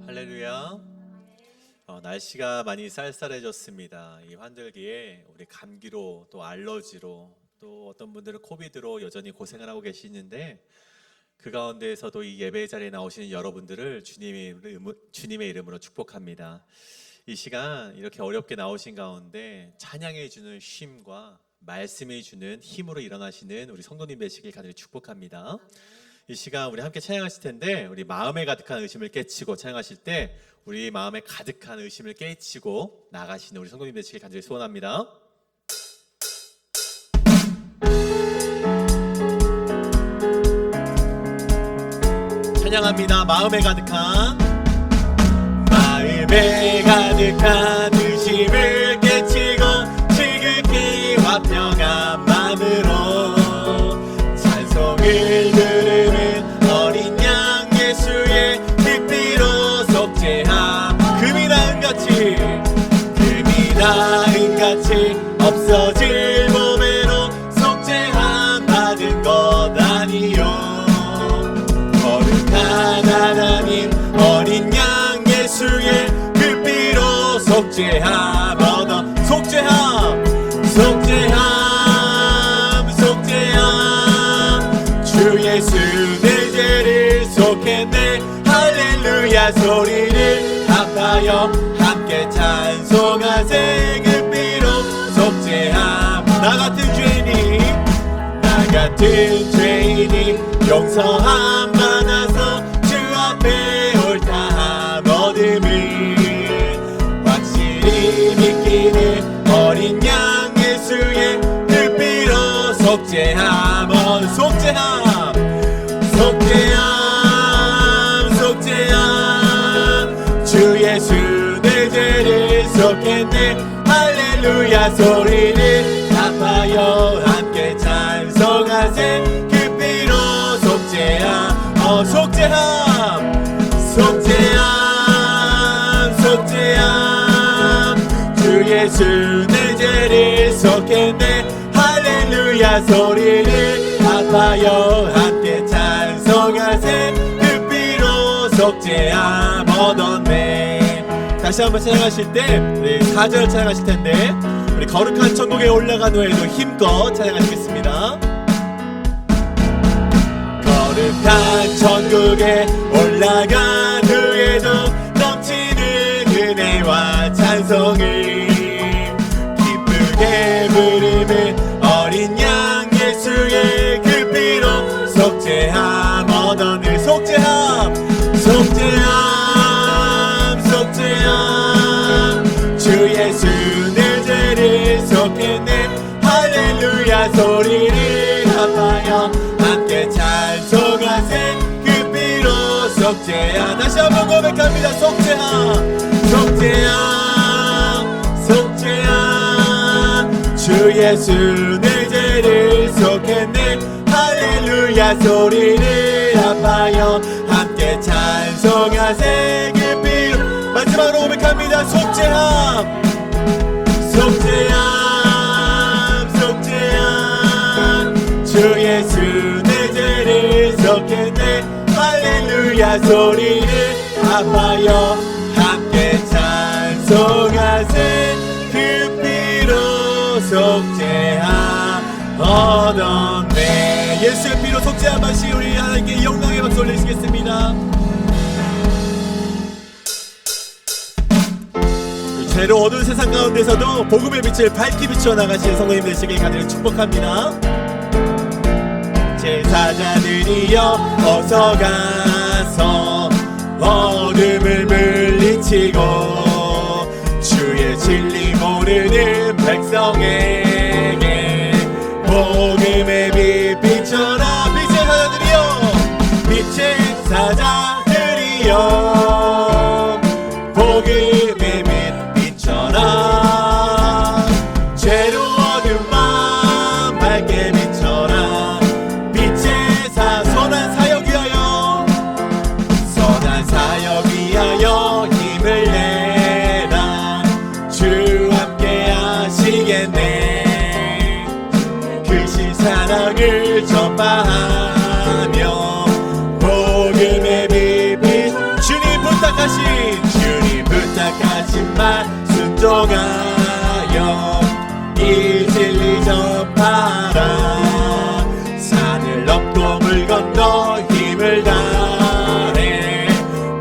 할렐루야. 날씨가 많이 쌀쌀해졌습니다. 이 환절기에 우리 감기로 또 알러지로 또 어떤 분들은 코비드로 여전히 고생을 하고 계시는데 그 가운데에서도 이 예배 자리에 나오시는 여러분들을 주님의 이름으로 축복합니다. 이 시간 이렇게 어렵게 나오신 가운데 찬양해 주는 쉼과 말씀해 주는 힘으로 일어나시는 우리 성도님 되시길 간절히 축복합니다. 이 시간 우리 함께 찬양하실 텐데 우리 마음에 가득한 의심을 깨치고 찬양하실 때 우리 마음에 가득한 의심을 깨치고 나가시는 우리 성도님 되시길 간절히 소원합니다. 찬양합니다. 마음에 가득한 의심을 깨치고 지극히 화평한 마음으로 찬송을 들으는 어린 양 예수의 그 피로 속죄함. 금이 나은 같이 없어질 몸으로 속죄함 받은 것 아니요. 거룩한 하나님 어린 양 예수의 그 피로 속죄함 얻어 속죄함 주 예수 내 죄를 속했네. 할렐루야 소리를 합하여 함께 찬송하세. 그 피로 속죄함. 나 같은 죄인이 용서함 받아서 주 앞에 옳다함 얻음을 확실히 믿기는 어린 양 예수의 그 피로 속죄함 주 예수 내 죄를 속했네. 할렐루야 소리를 합하여 함께 찬송하세. 그 피로 속죄함 주 예수 내 죄를 속했네. 할렐루야 소리를 합하여 함께 찬송하세. 그 피로 속죄함 얻었네. 다시 한번 찬양하실 때 우리 4절 찬양하실 텐데 우리 거룩한 천국에 올라간 후에도 힘껏 찬양하시겠습니다. 거룩한 천국에 올라간 후에도 넘치는 은혜와 찬송을 기쁘게 부르는 어린 양 예수의 그 피로 속죄함 얻었네. 주 예수 내 죄를 속했네. 할렐루야 소리를 합하여 함께 찬송하세. 그 피로 속죄함. 다시 한번 고백합니다. 주 예수 내 죄를 속했네. 할렐루야 소리를 합하여 함께 찬송하세. 그 피로. 마지막으로 고백합니다. 주 예수 내 죄를 속했네. 할렐루야 소리를 합하여 함께 찬송하세. 그 피로 속죄함 얻었네. 예수의 피로 속죄함 하시 우리 하나님께 영광의 박수 올리시겠습니다. 죄로 어두운 세상 가운데서도 복음의 빛을 밝히 비추어 나가시는 성도님 되시길 간절히 축복합니다. 제사자들이여 어서 가서 어둠을 물리치고 주의 진리 모르는 백성에게 복음의 빛 비춰라. 빛의 사자들이여 복음의 빛 비춰라. 죄로 어두운 마음 밝게 비춰라. 선한 사역 위하여 힘을 내라. 주 함께 하시겠네. 주님 부탁하지만 순종하여 이 진리 전파라. 산을 넘고 물 건너 힘을 다해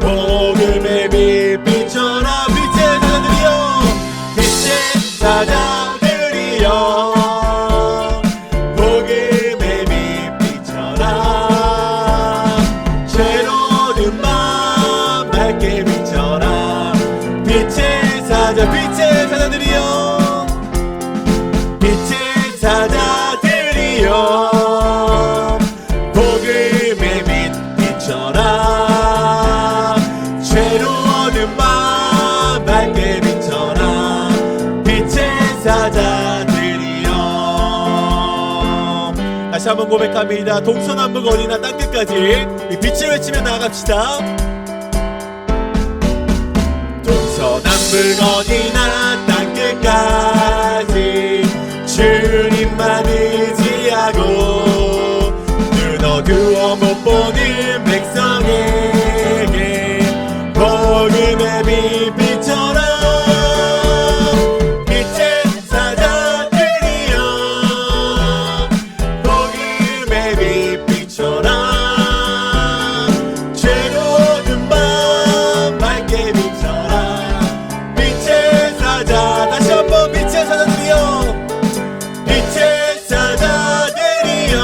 복음의 빛 비춰라. 빛의 사자들이여 빛의 사자들이여 복음의 빛 비춰라. 죄로운 맘 밝게 비춰라. 빛의 사자들이여 빛의 사자들이여 복음의 빛 비춰라. 죄로운 맘 밝게 비춰라. 빛의 사자들이여. 다시 한번 고백합니다. 동서남북 어디나 땅끝까지 이 빛을 외치며 나아갑시다. 동서남북 어디나 땅끝까지 주님만 의지하고 눈 어두워 못 보는 백성에게 복음의 빛 비춰라. 빛의 사자들이여 복음의 빛 비춰라. 죄로운 밤 밝게 비춰라. 빛의 사자. 다시 한번 빛의 사자들이여 빛의 사자들이여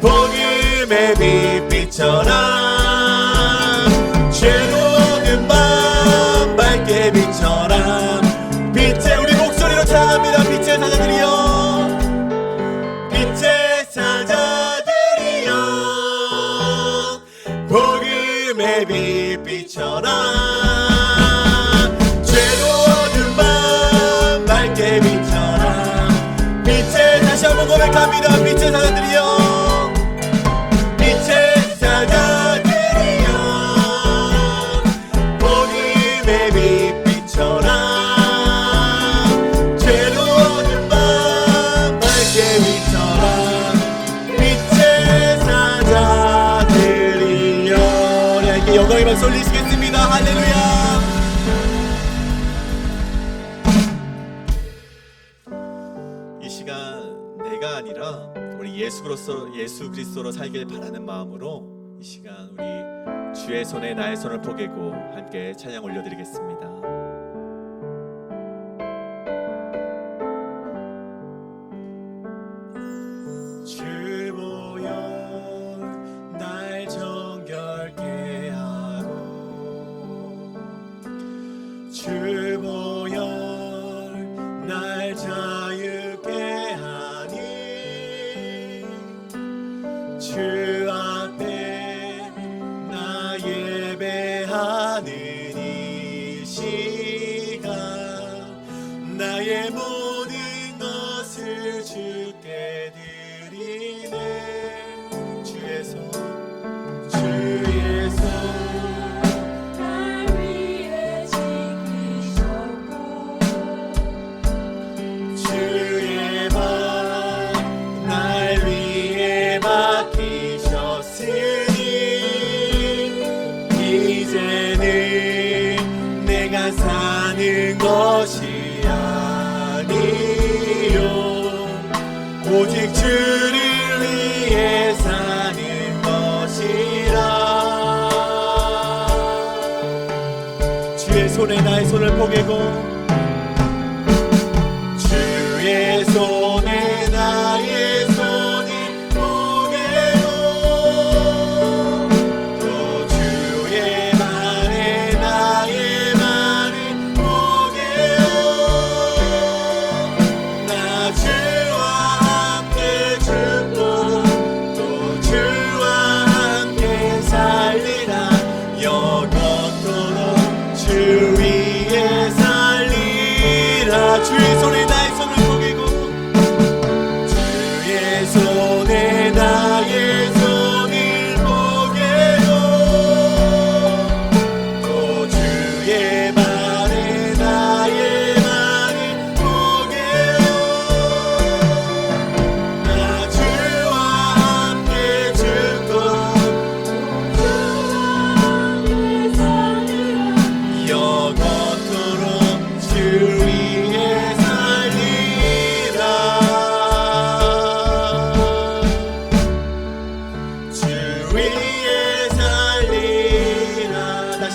복음의 빛 비춰라. 죄로운 밤 밝게 비춰라. 빛의 우리 목소리로 찬양합니다. 빛의 사자들이여 빛의 사자들이여 복음의 빛 비춰라. 죄로운 밤 밝게 비춰라. 빛의 다시 한번 고백합니다. 빛의 사자들이여 빛의 사자들이여 복음의 빛 비춰라. 죄로운 밤 밝게 비춰라. 빛의 사자들이여. 우리에게 영광의 박수 올리시겠습니다. 할렐루야. 이 시간 내가 아니라 우리 예수 그리스도로 살길 바라는 마음으로 이 시간 우리 주의 손에 나의 손을 포개고 함께 찬양 올려드리겠습니다. 주 보여 날 정결케 하고 주 보여 날 자유케 하니 주 앞에 나 예배하는 이 시간 나의 모든 것을 주께 드리네. 주의 손 날 위해 지키셨고 주의 발 날 위해 맡기셨으니 이제는 내가 사는 것이 아니요 오직 주를 위해 사는 것이라. 주의 손에 나의 손을 포개고 주의 손에 나의 손을 포개고 또 주의 말에 나의 말을 포개고 나 주와 함께 죽고 또 주와 함께 살리라. 영원토록 주 위에 살리라. 주의 손에 나의 손을 포개고 주의 손에 나의 손을 포개고 또 주의 말에 나의 말을 포개고 나 주와 함께 죽고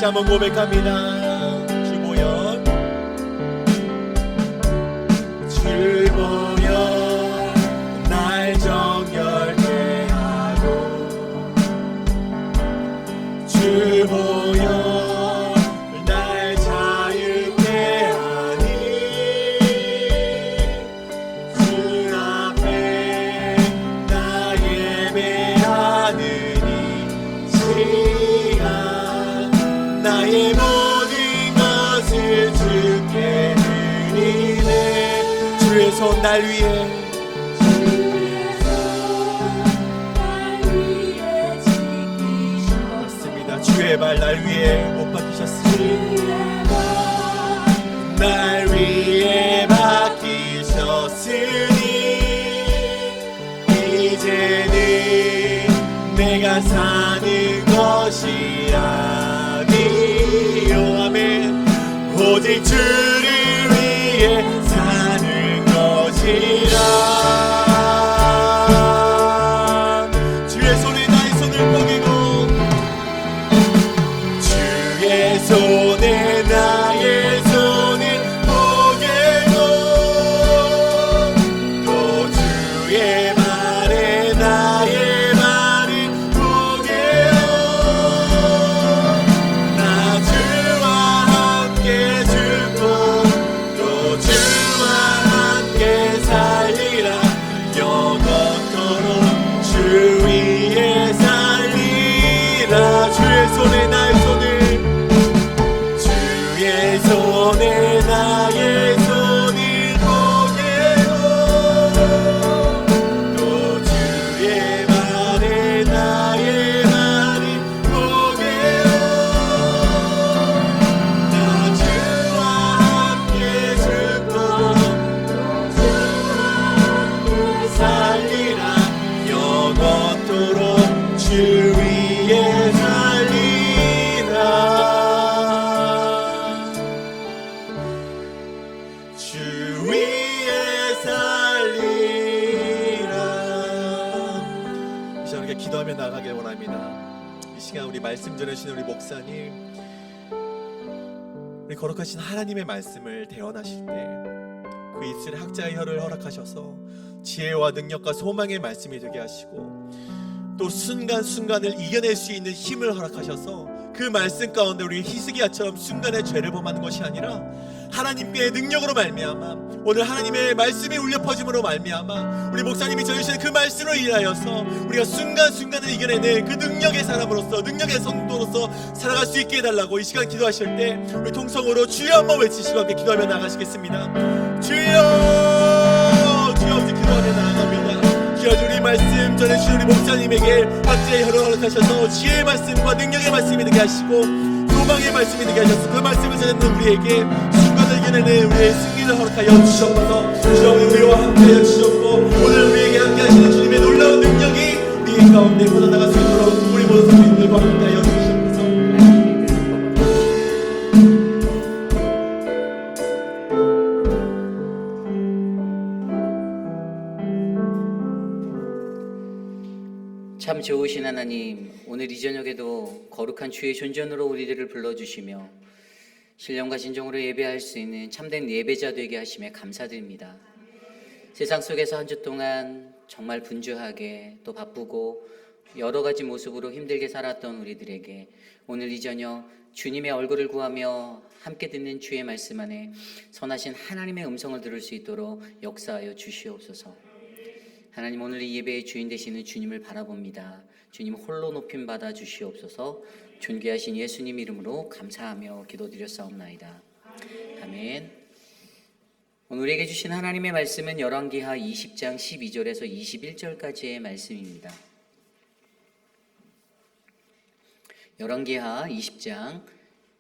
다시 한번 고백합니다. 주보여 날 정결케 하고 주보여 날 자유케 하니 주 앞에 나 예배하느니 시간 나의 모든 것을 주께 드리네. 주의 손 날 위해 주의 발 날 위에 못 박히셨으니 날 위에 박히셨으니 이제는 내가 사는 것이 아니요 아멘 오직 주를 위해 사는 것이라. 주의 손에 나의 손을 뽀개고 손에 나의 손을 포개고 또 주의 발에 나의 발을 포개어 나 주와 함께 죽고 또 주와 함께 살리라. 영원토록 주 위에 살리라. 주의 손에 나의 손을 손에 나의 손을 포개고 또 주의 발에 나의 발을 포개어 나 주와 함께 죽고 또 주와 함께 살리라. 영원토록 주 위에 살리라. 주 위에 살리라. 이 시간 우리가 기도하며 나가길 원합니다. 이 시간 우리 말씀 전해주시는 우리 목사님, 우리 거룩하신 하나님의 말씀을 대언하실 때 그 입술에 학자의 혀를 허락하셔서 지혜와 능력과 소망의 말씀이 되게 하시고 또 순간순간을 이겨낼 수 있는 힘을 허락하셔서 그 말씀 가운데 우리 히스기야처럼 순간의 죄를 범하는 것이 아니라 하나님께의 능력으로 말미암아 오늘 하나님의 말씀이 울려 퍼짐으로 말미암아 우리 목사님이 전해주시는 그 말씀으로 인하여서 우리가 순간순간을 이겨내는 그 능력의 사람으로서 능력의 성도로서 살아갈 수 있게 해달라고 이 시간 기도하실 때 우리 통성으로 주여 한번 외치시고 함께 기도하며 나가시겠습니다. 주여 주여 우리 기도하며 나아갑니다. 주여 우리 말씀 전해주신 우리 목사님에게 학자의 혀를 허락하셔서 지혜의 말씀과 능력의 말씀이 되게 하시고 소망의 말씀이 되게 하셔서 그 말씀을 전하는 우리에게 순간을 이겨내는 우리의 승리를 허락하여 주셔서 주여 우리와 함께하여 주셨고 오늘 우리에게 함께하시는 주님의 놀라운 능력이 우리 가운데 퍼져나갈 수 있도록 우리 모든 성도들과 함께하여 주시옵소서. 참 좋으신 하나님, 오늘 이 저녁에도 거룩한 주의 존전으로 우리들을 불러주시며 신령과 진정으로 예배할 수 있는 참된 예배자 되게 하심에 감사드립니다. 세상 속에서 한 주 동안 정말 분주하게 또 바쁘고 여러 가지 모습으로 힘들게 살았던 우리들에게 오늘 이 저녁 주님의 얼굴을 구하며 함께 듣는 주의 말씀 안에 선하신 하나님의 음성을 들을 수 있도록 역사하여 주시옵소서. 하나님, 오늘 이 예배의 주인 되시는 주님을 바라봅니다. 주님 홀로 높임 받아 주시옵소서. 존귀하신 예수님 이름으로 감사하며 기도드렸사옵나이다. 아멘. 오늘 우리에게 주신 하나님의 말씀은 열왕기하 20장 12절에서 21절까지의 말씀입니다. 열왕기하 20장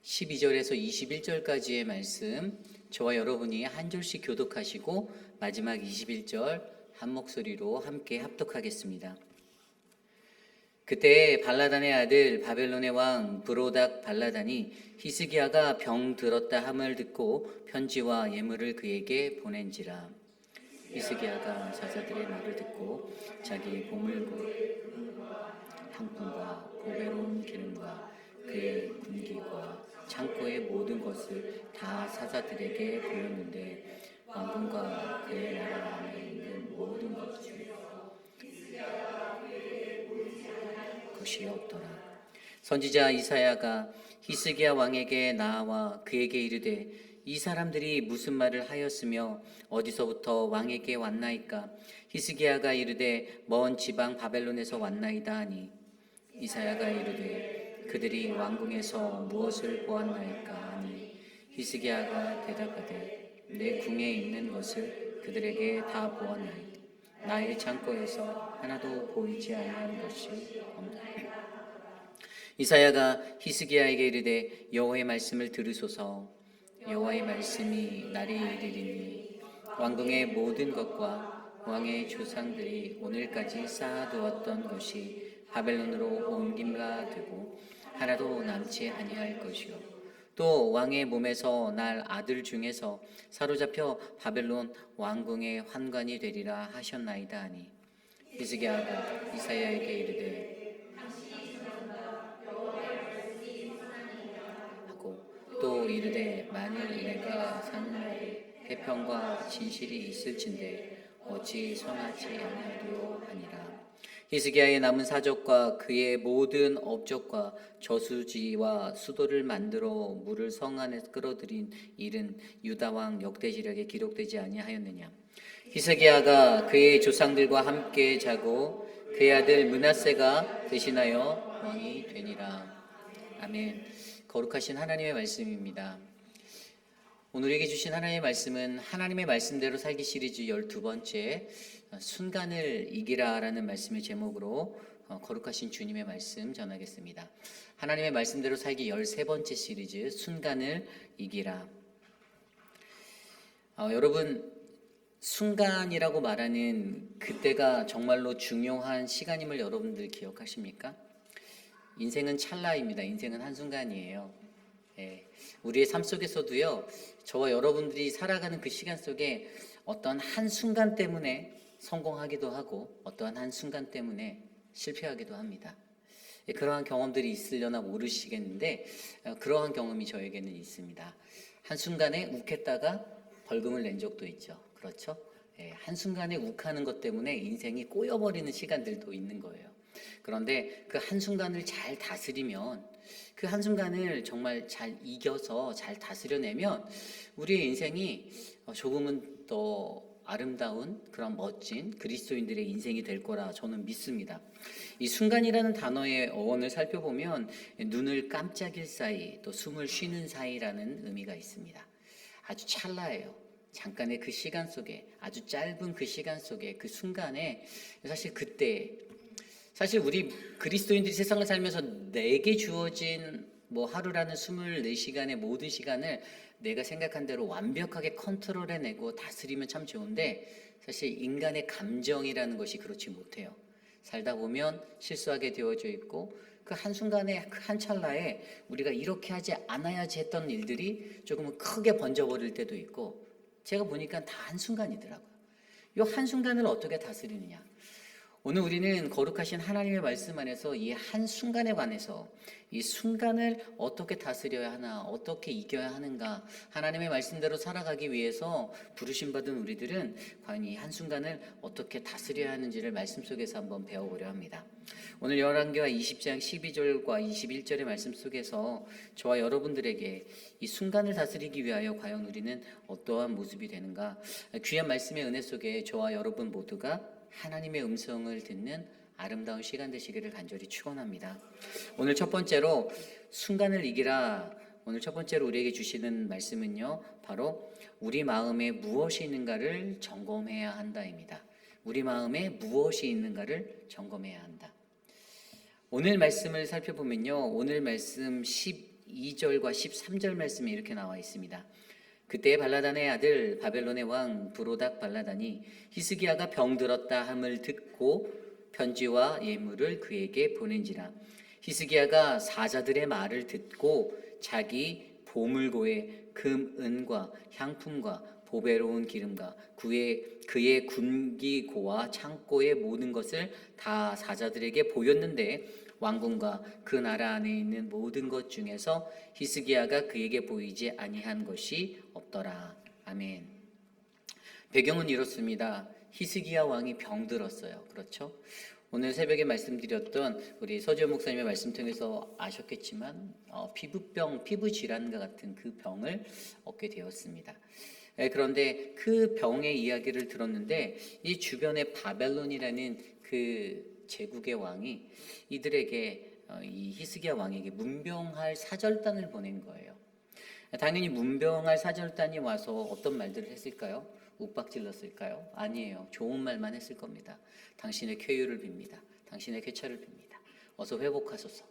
12절에서 21절까지의 말씀, 저와 여러분이 한 절씩 교독하시고 마지막 21절 한 목소리로 함께 합독하겠습니다. 그때 발라단의 아들 바벨론의 왕 브로닥 발라단이 히스기야가 병 들었다 함을 듣고 편지와 예물을 그에게 보낸지라. 히스기야가 사자들의 말을 듣고 자기 보물고 향품과 보배로운 기름과 그의 군기과 창고의 모든 것을 다 사자들에게 보였는데 왕궁과 그의 나라 안에 있는 모든 것이 없더라. 선지자 이사야가 히스기야 왕에게 나와 그에게 이르되 이 사람들이 무슨 말을 하였으며 어디서부터 왕에게 왔나이까? 히스기야가 이르되 먼 지방 바벨론에서 왔나이다 하니 이사야가 이르되 그들이 왕궁에서 무엇을 보았나이까 하니 히스기야가 대답하되 내 궁에 있는 것을 그들에게 다 보았나이다. 나의 창고에서 하나도 보이지 아니한 것이 없다. 이사야가 히스기야에게 이르되 여호와의 말씀을 들으소서. 여호와의 말씀이 날이 이르리니 왕궁의 모든 것과 왕의 조상들이 오늘까지 쌓아두었던 것이 바벨론으로 옮김가 되고 하나도 남지 아니할 것이요 또 왕의 몸에서 날 아들 중에서 사로잡혀 바벨론 왕궁의 환관이 되리라 하셨나이다 하니 히스기야가 이사야에게 이르되 하고 또 이르되 만일 내가 사는 날에 해평과 진실이 있을진데 어찌 성하지 아니하리요 하니라. 히스기야의 남은 사적과 그의 모든 업적과 저수지와 수도를 만들어 물을 성 안에 끌어들인 일은 유다 왕 역대지력에 기록되지 아니하였느냐. 히스기야가 그의 조상들과 함께 자고 그의 아들 므낫세가 대신하여 왕이 되니라. 아멘. 거룩하신 하나님의 말씀입니다. 오늘에게 주신 하나님의 말씀은 하나님의 말씀대로 살기 시리즈 12번째 순간을 이기라라는 말씀의 제목으로 거룩하신 주님의 말씀 전하겠습니다. 하나님의 말씀대로 살기 13번째 시리즈 순간을 이기라. 여러분 순간이라고 말하는 그때가 정말로 중요한 시간임을 여러분들 기억하십니까? 인생은 찰나입니다. 인생은 한순간이에요. 우리의 삶 속에서도요, 저와 여러분들이 살아가는 그 시간 속에 어떤 한순간 때문에 성공하기도 하고 어떠한 한순간 때문에 실패하기도 합니다. 그러한 경험들이 있으려나 모르시겠는데 그러한 경험이 저에게는 있습니다. 한순간에 욱했다가 벌금을 낸 적도 있죠. 그렇죠? 한순간에 욱하는 것 때문에 인생이 꼬여버리는 시간들도 있는 거예요. 그런데 그 한순간을 잘 다스리면 그 한순간을 정말 잘 이겨서 잘 다스려내면 우리의 인생이 조금은 더 아름다운 그런 멋진 그리스도인들의 인생이 될 거라 저는 믿습니다. 이 순간이라는 단어의 어원을 살펴보면 눈을 깜짝일 사이 또 숨을 쉬는 사이라는 의미가 있습니다. 아주 찰나예요. 잠깐의 그 시간 속에 아주 짧은 그 시간 속에 그 순간에 사실 우리 그리스도인들이 세상을 살면서 내게 주어진 하루라는 24시간의 모든 시간을 내가 생각한 대로 완벽하게 컨트롤해내고 다스리면 참 좋은데 사실 인간의 감정이라는 것이 그렇지 못해요. 살다 보면 실수하게 되어져 있고 그 한순간에 그 한 찰나에 우리가 이렇게 하지 않아야지 했던 일들이 조금은 크게 번져버릴 때도 있고 제가 보니까 다 한순간이더라고요. 이 한순간을 어떻게 다스리느냐. 오늘 우리는 거룩하신 하나님의 말씀 안에서 이 한순간에 관해서 이 순간을 어떻게 다스려야 하나, 어떻게 이겨야 하는가, 하나님의 말씀대로 살아가기 위해서 부르심받은 우리들은 과연 이 한순간을 어떻게 다스려야 하는지를 말씀 속에서 한번 배워보려 합니다. 오늘 열왕기하 20장 12절과 21절의 말씀 속에서 저와 여러분들에게 이 순간을 다스리기 위하여 과연 우리는 어떠한 모습이 되는가, 귀한 말씀의 은혜 속에 저와 여러분 모두가 하나님의 음성을 듣는 아름다운 시간 되시기를 간절히 축원합니다. 오늘 첫 번째로 순간을 이기라. 오늘 첫 번째로 우리에게 주시는 말씀은요, 바로 우리 마음에 무엇이 있는가를 점검해야 한다입니다. 우리 마음에 무엇이 있는가를 점검해야 한다. 오늘 말씀을 살펴보면요, 오늘 말씀 12절과 13절 말씀이 이렇게 나와 있습니다. 그때 발라단의 아들 바벨론의 왕 브로닥 발라단이 히스기야가 병들었다 함을 듣고 편지와 예물을 그에게 보낸지라. 히스기야가 사자들의 말을 듣고 자기 보물고에 금, 은과 향품과 보배로운 기름과 그의 군기고와 창고의 모든 것을 다 사자들에게 보였는데 왕궁과 그 나라 안에 있는 모든 것 중에서 히스기야가 그에게 보이지 아니한 것이 없더라. 아멘. 배경은 이렇습니다. 히스기야 왕이 병들었어요. 그렇죠? 오늘 새벽에 말씀드렸던 우리 서지현 목사님의 말씀 통해서 아셨겠지만 피부병, 피부질환과 같은 그 병을 얻게 되었습니다. 그런데 그 병의 이야기를 들었는데 이 주변에 바벨론이라는 그 제국의 왕이 이들에게 이 히스기야 왕에게 문병할 사절단을 보낸 거예요. 당연히 문병할 사절단이 와서 어떤 말들을 했을까요? 욱박질렀을까요? 아니에요. 좋은 말만 했을 겁니다. 당신의 쾌유를 빕니다. 당신의 쾌차를 빕니다. 어서 회복하소서.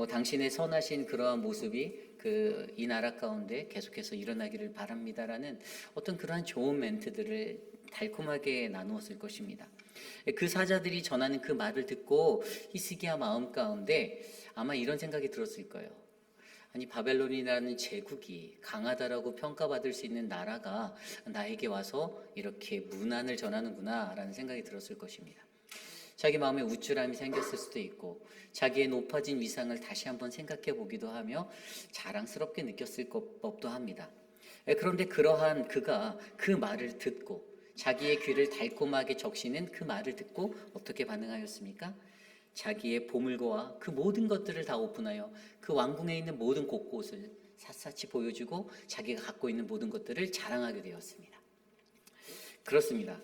당신의 선하신 그러한 모습이 이 나라 가운데 계속해서 일어나기를 바랍니다라는 어떤 그러한 좋은 멘트들을 달콤하게 나누었을 것입니다. 그 사자들이 전하는 그 말을 듣고 히스기야 마음 가운데 아마 이런 생각이 들었을 거예요. 아니 바벨론이라는 제국이 강하다라고 평가받을 수 있는 나라가 나에게 와서 이렇게 문안을 전하는구나 라는 생각이 들었을 것입니다. 자기 마음에 우쭐함이 생겼을 수도 있고 자기의 높아진 위상을 다시 한번 생각해 보기도 하며 자랑스럽게 느꼈을 법도 합니다. 그런데 그러한 그가 그 말을 듣고 자기의 귀를 달콤하게 적시는 그 말을 듣고 어떻게 반응하였습니까? 자기의 보물고와 그 모든 것들을 다 오픈하여 그 왕궁에 있는 모든 곳곳을 샅샅이 보여주고 자기가 갖고 있는 모든 것들을 자랑하게 되었습니다. 그렇습니다.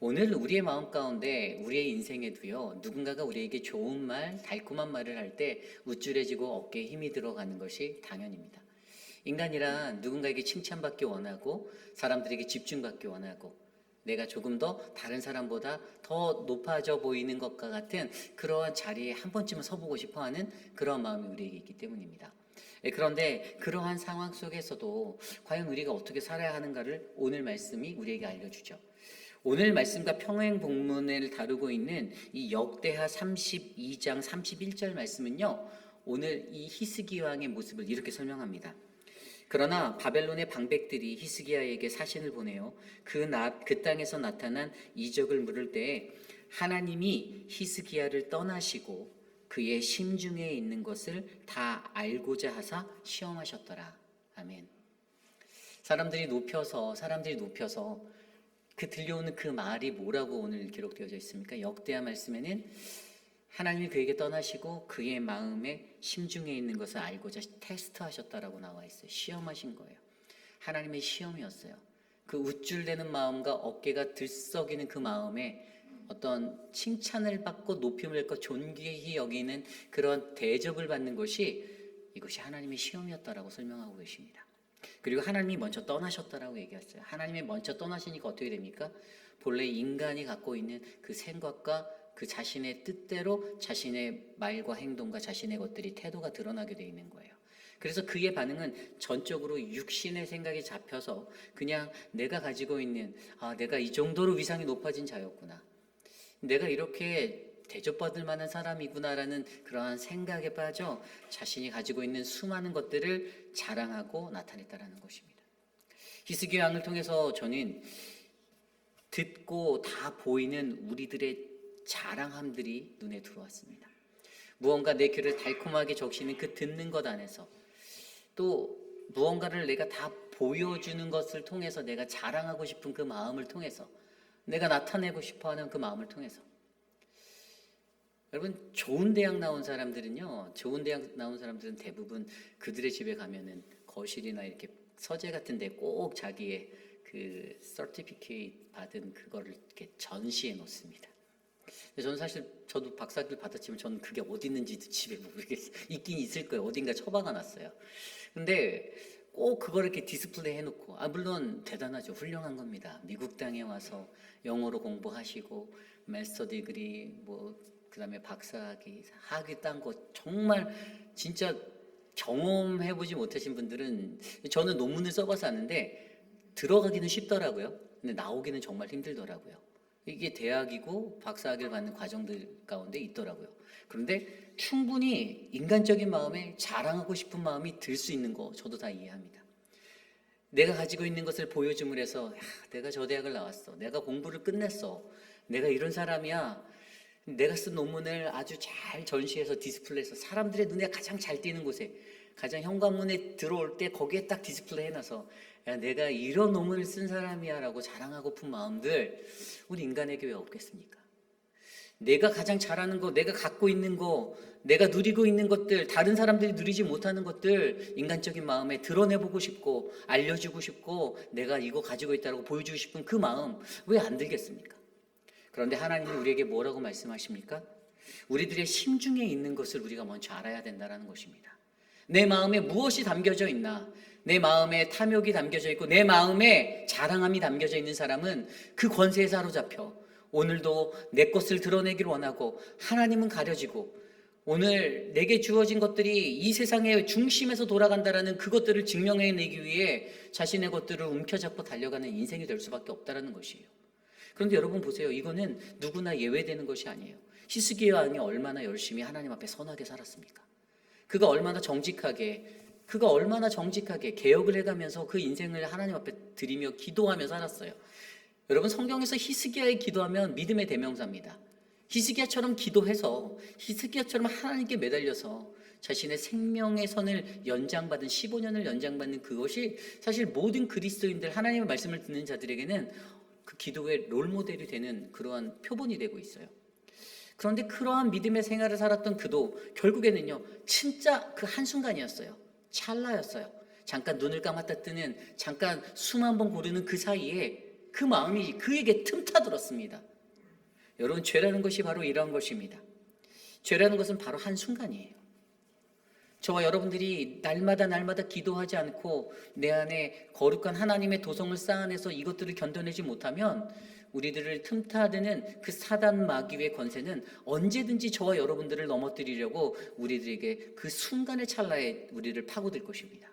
오늘 우리의 마음 가운데 우리의 인생에도요, 누군가가 우리에게 좋은 말, 달콤한 말을 할 때 우쭐해지고 어깨에 힘이 들어가는 것이 당연입니다. 인간이란 누군가에게 칭찬받기 원하고 사람들에게 집중받기 원하고 내가 조금 더 다른 사람보다 더 높아져 보이는 것과 같은 그러한 자리에 한 번쯤은 서보고 싶어하는 그런 마음이 우리에게 있기 때문입니다. 그런데 그러한 상황 속에서도 과연 우리가 어떻게 살아야 하는가를 오늘 말씀이 우리에게 알려주죠. 오늘 말씀과 평행 본문을 다루고 있는 이 역대하 32장 31절 말씀은요, 오늘 이 히스기 왕의 모습을 이렇게 설명합니다. 그러나 바벨론의 방백들이 히스기야에게 사신을 보내요. 그 땅에서 나타난 이적을 물을 때에 하나님이 히스기야를 떠나시고 그의 심중에 있는 것을 다 알고자 하사 시험하셨더라. 아멘. 사람들이 높여서 그 들려오는 그 말이 뭐라고 오늘 기록되어져 있습니까? 역대하 말씀에는 하나님이 그에게 떠나시고 그의 마음에 심중에 있는 것을 알고자 테스트하셨다라고 나와 있어요. 시험하신 거예요. 하나님의 시험이었어요. 그 우쭐대는 마음과 어깨가 들썩이는 그 마음에 어떤 칭찬을 받고 높임을 받고 존귀히 여기는 그런 대접을 받는 것이 이것이 하나님의 시험이었다라고 설명하고 계십니다. 그리고 하나님이 먼저 떠나셨다라고 얘기했어요. 하나님이 먼저 떠나시니까 어떻게 됩니까? 본래 인간이 갖고 있는 그 생각과 그 자신의 뜻대로 자신의 말과 행동과 자신의 것들이 태도가 드러나게 되어 있는 거예요. 그래서 그의 반응은 전적으로 육신의 생각이 잡혀서 그냥 내가 가지고 있는 내가 이 정도로 위상이 높아진 자였구나. 내가 이렇게 대접받을 만한 사람이구나라는 그러한 생각에 빠져 자신이 가지고 있는 수많은 것들을 자랑하고 나타냈다라는 것입니다. 히스기야 왕을 통해서 저는 듣고 다 보이는 우리들의 자랑함들이 눈에 들어왔습니다. 무언가 내 귀를 달콤하게 적시는 그 듣는 것 안에서 또 무언가를 내가 다 보여주는 것을 통해서 내가 자랑하고 싶은 그 마음을 통해서 내가 나타내고 싶어하는 그 마음을 통해서 여러분 좋은 대학 나온 사람들은요, 좋은 대학 나온 사람들은 대부분 그들의 집에 가면은 거실이나 이렇게 서재 같은 데 꼭 자기의 그 서티피케이트 받은 그거를 이렇게 전시해 놓습니다. 저는 사실 저도 박사학위를 받았지만 저는 그게 어디 있는지도 집에 모르겠어요. 있긴 있을 거예요. 어딘가 처박아 놨어요. 근데 꼭 그걸 이렇게 디스플레이 해놓고 물론 대단하죠. 훌륭한 겁니다. 미국 땅에 와서 영어로 공부하시고 마스터 디그리 그다음에 박사학위, 학위 딴 거 정말 진짜 경험해보지 못하신 분들은 저는 논문을 써봐서 아는데 들어가기는 쉽더라고요. 근데 나오기는 정말 힘들더라고요. 이게 대학이고 박사학위를 받는 과정들 가운데 있더라고요. 그런데 충분히 인간적인 마음에 자랑하고 싶은 마음이 들 수 있는 거 저도 다 이해합니다. 내가 가지고 있는 것을 보여줌을 해서 내가 저 대학을 나왔어. 내가 공부를 끝냈어. 내가 이런 사람이야. 내가 쓴 논문을 아주 잘 전시해서 디스플레이해서 사람들의 눈에 가장 잘 띄는 곳에, 가장 현관문에 들어올 때 거기에 딱 디스플레이 해놔서 야, 내가 이런 논문을 쓴 사람이야 라고 자랑하고픈 마음들 우리 인간에게 왜 없겠습니까? 내가 가장 잘하는 거, 내가 갖고 있는 거, 내가 누리고 있는 것들, 다른 사람들이 누리지 못하는 것들, 인간적인 마음에 드러내보고 싶고 알려주고 싶고 내가 이거 가지고 있다고 보여주고 싶은 그 마음 왜 안 들겠습니까? 그런데 하나님은 우리에게 뭐라고 말씀하십니까? 우리들의 심중에 있는 것을 우리가 먼저 알아야 된다는 것입니다. 내 마음에 무엇이 담겨져 있나? 내 마음에 탐욕이 담겨져 있고 내 마음에 자랑함이 담겨져 있는 사람은 그 권세에 사로잡혀 오늘도 내 것을 드러내기를 원하고 하나님은 가려지고 오늘 내게 주어진 것들이 이 세상의 중심에서 돌아간다라는 그것들을 증명해내기 위해 자신의 것들을 움켜잡고 달려가는 인생이 될 수밖에 없다는 것이에요. 그런데 여러분 보세요. 이거는 누구나 예외되는 것이 아니에요. 히스기야 왕이 얼마나 열심히 하나님 앞에 선하게 살았습니까? 그가 얼마나 정직하게 개혁을 해가면서 그 인생을 하나님 앞에 드리며 기도하며 살았어요. 여러분 성경에서 히스기야의 기도하면 믿음의 대명사입니다. 히스기야처럼 기도해서 히스기야처럼 하나님께 매달려서 자신의 생명의 선을 연장받은 15년을 연장받는 그것이 사실 모든 그리스도인들 하나님의 말씀을 듣는 자들에게는 그 기도의 롤모델이 되는 그러한 표본이 되고 있어요. 그런데 그러한 믿음의 생활을 살았던 그도 결국에는요 진짜 그 한순간이었어요. 찰나였어요. 잠깐 눈을 감았다 뜨는 잠깐 숨 한 번 고르는 그 사이에 그 마음이 그에게 틈타들었습니다. 여러분 죄라는 것이 바로 이러한 것입니다. 죄라는 것은 바로 한순간이에요. 저와 여러분들이 날마다 기도하지 않고 내 안에 거룩한 하나님의 도성을 쌓아내서 이것들을 견뎌내지 못하면 우리들을 틈타드는 그 사단 마귀의 권세는 언제든지 저와 여러분들을 넘어뜨리려고 우리들에게 그 순간의 찰나에 우리를 파고들 것입니다.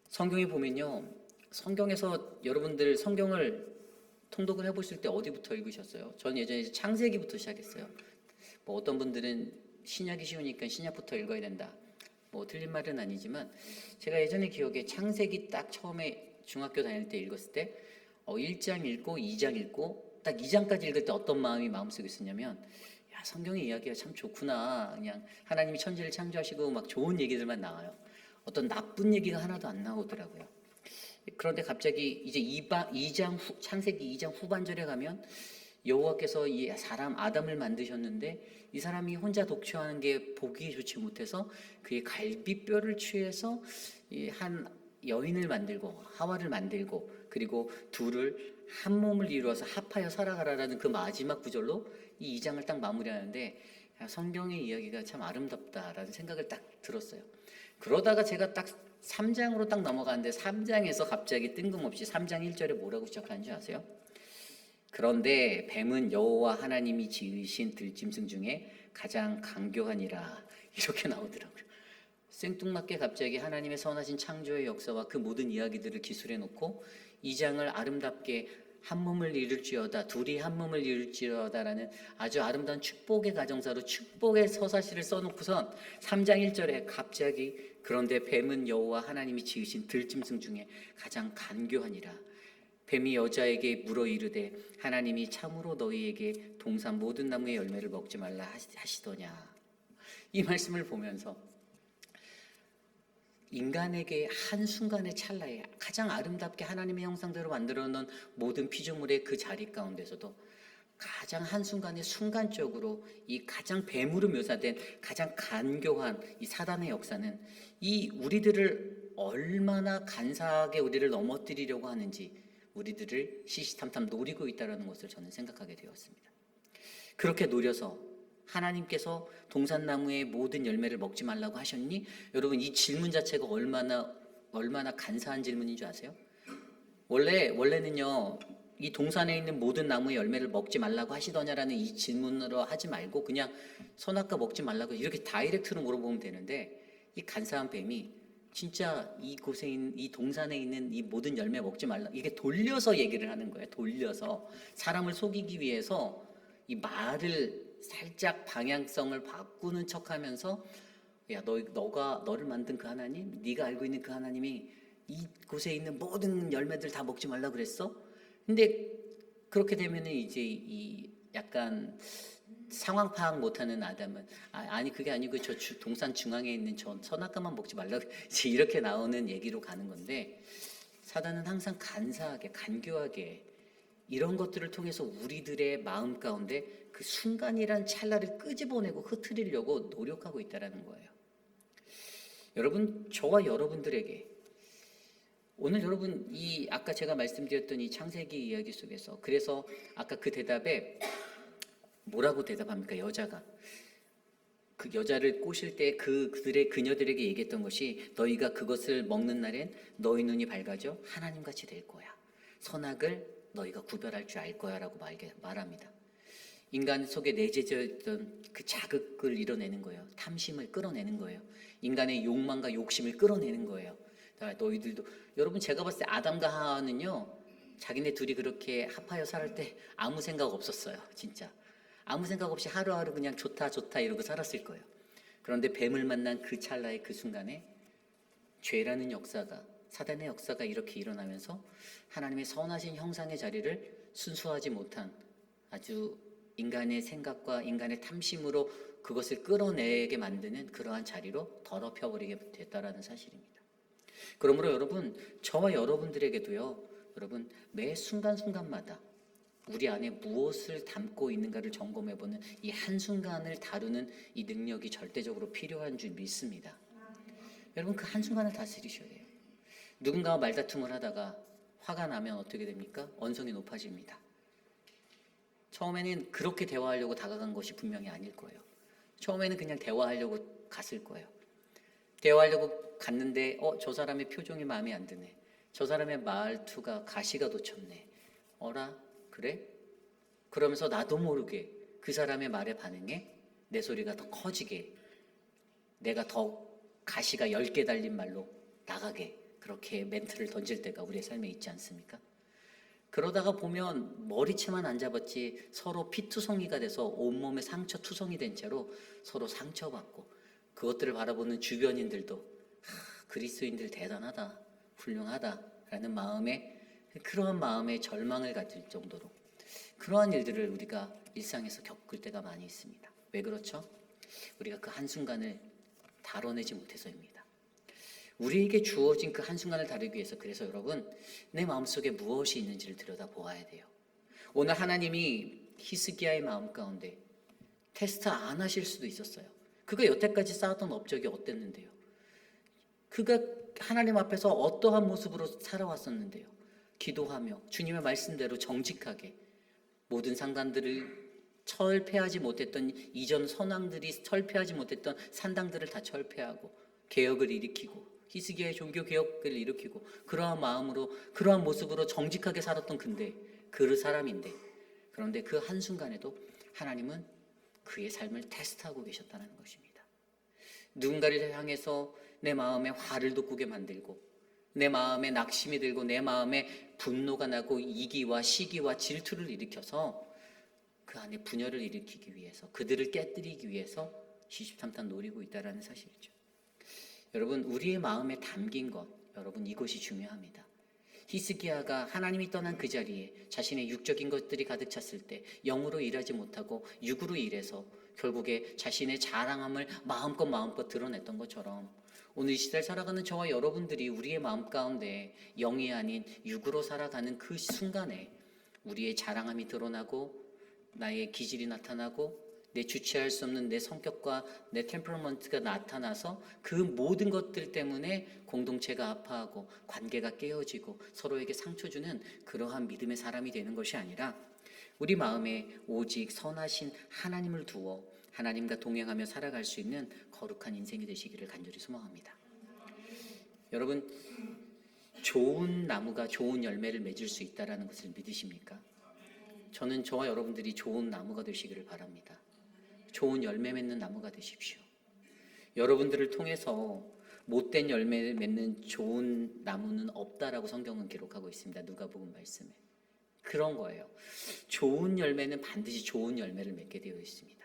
성경에 보면요, 성경에서 여러분들 성경을 통독을 해보실 때 어디부터 읽으셨어요? 전 예전에 창세기부터 시작했어요. 뭐 어떤 분들은 신약이 쉬우니까 신약부터 읽어야 된다. 뭐 틀린 말은 아니지만 제가 예전에 기억에 창세기 딱 처음에 중학교 다닐 때 읽었을 때 1장 읽고 2장 읽고 딱 2장까지 읽을 때 어떤 마음이 마음속에 있었냐면 야 성경의 이야기가 참 좋구나. 그냥 하나님이 천지를 창조하시고 막 좋은 얘기들만 나와요. 어떤 나쁜 얘기가 하나도 안 나오더라고요. 그런데 갑자기 이제 창세기 2장 후반절에 가면 여호와께서 이 사람 아담을 만드셨는데 이 사람이 혼자 독초하는 게 보기 좋지 못해서 그의 갈비뼈를 취해서 한 여인을 만들고 하와를 만들고 그리고 둘을 한 몸을 이루어서 합하여 살아가라라는 그 마지막 구절로 이 2장을 딱 마무리하는데 성경의 이야기가 참 아름답다라는 생각을 딱 들었어요. 그러다가 제가 딱 3장으로 딱 넘어가는데 3장에서 갑자기 뜬금없이 3장 1절에 뭐라고 시작하는지 아세요? 그런데 뱀은 여호와 하나님이 지으신 들짐승 중에 가장 강교하니라 이렇게 나오더라고요. 생뚱맞게 갑자기 하나님의 선하신 창조의 역사와 그 모든 이야기들을 기술해 놓고 2장을 아름답게 한 몸을 이룰지어다 둘이 한 몸을 이룰지어다라는 아주 아름다운 축복의 가정사로 축복의 서사시를 써놓고선 3장 1절에 갑자기 그런데 뱀은 여호와 하나님이 지으신 들짐승 중에 가장 간교하니라. 뱀이 여자에게 물어 이르되 하나님이 참으로 너희에게 동산 모든 나무의 열매를 먹지 말라 하시더냐. 이 말씀을 보면서 인간에게 한순간의 찰나에 가장 아름답게 하나님의 형상대로 만들어 놓은 모든 피조물의 그 자리 가운데서도 가장 한순간에 순간적으로 이 가장 뱀으로 묘사된 가장 간교한 이 사단의 역사는 이 우리들을 얼마나 간사하게 우리를 넘어뜨리려고 하는지 우리들을 시시탐탐 노리고 있다는 것을 저는 생각하게 되었습니다. 그렇게 노려서 하나님께서 동산나무의 모든 열매를 먹지 말라고 하셨니? 여러분 이 질문 자체가 얼마나 간사한 질문인 줄 아세요? 원래는요 이 동산에 있는 모든 나무의 열매를 먹지 말라고 하시더냐라는 이 질문으로 하지 말고 그냥 선악과 먹지 말라고 이렇게 다이렉트로 물어보면 되는데 이 간사한 뱀이 진짜 이곳에 있는 이 동산에 있는 이 모든 열매 먹지 말라 이게 돌려서 얘기를 하는 거예요. 돌려서 사람을 속이기 위해서 이 말을 살짝 방향성을 바꾸는 척하면서 야 너를 만든 그 하나님, 네가 알고 있는 그 하나님이 이곳에 있는 모든 열매들 다 먹지 말라 그랬어? 근데 그렇게 되면은 이제 이 약간 상황 파악 못하는 아담은 아니 그게 아니고 저 동산 중앙에 있는 저 선악과만 먹지 말라고 이제 이렇게 나오는 얘기로 가는 건데, 사단은 항상 간사하게 간교하게 이런 것들을 통해서 우리들의 마음 가운데 그 순간이란 찰나를 끄집어내고 흐트리려고 노력하고 있다는 거예요. 여러분, 저와 여러분들에게 오늘 여러분 이 아까 제가 말씀드렸던 이 창세기 이야기 속에서, 그래서 아까 그 대답에 뭐라고 대답합니까? 여자가 그 여자를 꼬실 때 그녀들에게 얘기했던 것이, 너희가 그것을 먹는 날엔 너희 눈이 밝아져 하나님같이 될 거야. 선악을 너희가 구별할 줄 알 거야 라고 말합니다. 인간 속에 내재져 있던 그 자극을 이뤄내는 거예요. 탐심을 끌어내는 거예요. 인간의 욕망과 욕심을 끌어내는 거예요. 너희들도, 여러분 제가 봤을 때 아담과 하와는요, 자기네 둘이 그렇게 합하여 살을 때 아무 생각 없었어요. 진짜 아무 생각 없이 하루하루 그냥 좋다 좋다 이러고 살았을 거예요. 그런데 뱀을 만난 그 찰나의 그 순간에 죄라는 역사가, 사단의 역사가 이렇게 일어나면서 하나님의 선하신 형상의 자리를 순수하지 못한 아주 인간의 생각과 인간의 탐심으로 그것을 끌어내게 만드는 그러한 자리로 더럽혀버리게 됐다라는 사실입니다. 그러므로 여러분, 저와 여러분들에게도요, 여러분 매 순간순간마다 우리 안에 무엇을 담고 있는가를 점검해보는 이 한순간을 다루는 이 능력이 절대적으로 필요한 줄 믿습니다. 여러분, 그 한순간을 다스리셔야 돼요. 누군가와 말다툼을 하다가 화가 나면 어떻게 됩니까? 언성이 높아집니다. 처음에는 그렇게 대화하려고 다가간 것이 분명히 아닐 거예요. 처음에는 그냥 대화하려고 갔을 거예요. 대화하려고 갔는데 저 사람의 표정이 마음에 안 드네. 저 사람의 말투가 가시가 돋쳤네. 어라? 그래? 그러면서 나도 모르게 그 사람의 말에 반응해 내 소리가 더 커지게, 내가 더 가시가 10개 달린 말로 나가게, 그렇게 멘트를 던질 때가 우리의 삶에 있지 않습니까? 그러다가 보면 머리채만 안 잡았지 서로 피투성이가 돼서 온몸에 상처 투성이 된 채로 서로 상처받고, 그것들을 바라보는 주변인들도 그리스도인들 대단하다, 훌륭하다라는 마음에, 그러한 마음에 절망을 가질 정도로 그러한 일들을 우리가 일상에서 겪을 때가 많이 있습니다. 왜 그렇죠? 우리가 그 한순간을 다뤄내지 못해서입니다. 우리에게 주어진 그 한순간을 다루기 위해서, 그래서 여러분 내 마음속에 무엇이 있는지를 들여다보아야 돼요. 오늘 하나님이 히스기야의 마음 가운데 테스트 안 하실 수도 있었어요. 그가 여태까지 쌓았던 업적이 어땠는데요? 그가 하나님 앞에서 어떠한 모습으로 살아왔었는데요? 기도하며 주님의 말씀대로 정직하게 모든 상단들을 철폐하지 못했던, 이전 선왕들이 철폐하지 못했던 산당들을 다 철폐하고 개혁을 일으키고 히스기야의 종교 개혁을 일으키고 그러한 마음으로 그러한 모습으로 정직하게 살았던 그 사람인데, 그런데 그 한순간에도 하나님은 그의 삶을 테스트하고 계셨다는 것입니다. 누군가를 향해서 내 마음에 화를 돋구게 만들고, 내 마음에 낙심이 들고, 내 마음에 분노가 나고 이기와 시기와 질투를 일으켜서 그 안에 분열을 일으키기 위해서, 그들을 깨뜨리기 위해서 시집탐탐 노리고 있다는 사실이죠. 여러분, 우리의 마음에 담긴 것, 여러분 이것이 중요합니다. 히스기야가 하나님이 떠난 그 자리에 자신의 육적인 것들이 가득 찼을 때 영으로 일하지 못하고 육으로 일해서 결국에 자신의 자랑함을 마음껏 드러냈던 것처럼, 오늘 이 시대를 살아가는 저와 여러분들이 우리의 마음 가운데 영이 아닌 육으로 살아가는 그 순간에 우리의 자랑함이 드러나고 나의 기질이 나타나고 내 주체할 수 없는 내 성격과 내 템퍼먼트가 나타나서 그 모든 것들 때문에 공동체가 아파하고 관계가 깨어지고 서로에게 상처 주는 그러한 믿음의 사람이 되는 것이 아니라, 우리 마음에 오직 선하신 하나님을 두어 하나님과 동행하며 살아갈 수 있는 거룩한 인생이 되시기를 간절히 소망합니다. 여러분, 좋은 나무가 좋은 열매를 맺을 수 있다는 것을 믿으십니까? 저는 저와 여러분들이 좋은 나무가 되시기를 바랍니다. 좋은 열매 맺는 나무가 되십시오. 여러분들을 통해서 못된 열매를 맺는 좋은 나무는 없다라고 성경은 기록하고 있습니다. 누가복음 말씀에. 그런 거예요. 좋은 열매는 반드시 좋은 열매를 맺게 되어 있습니다.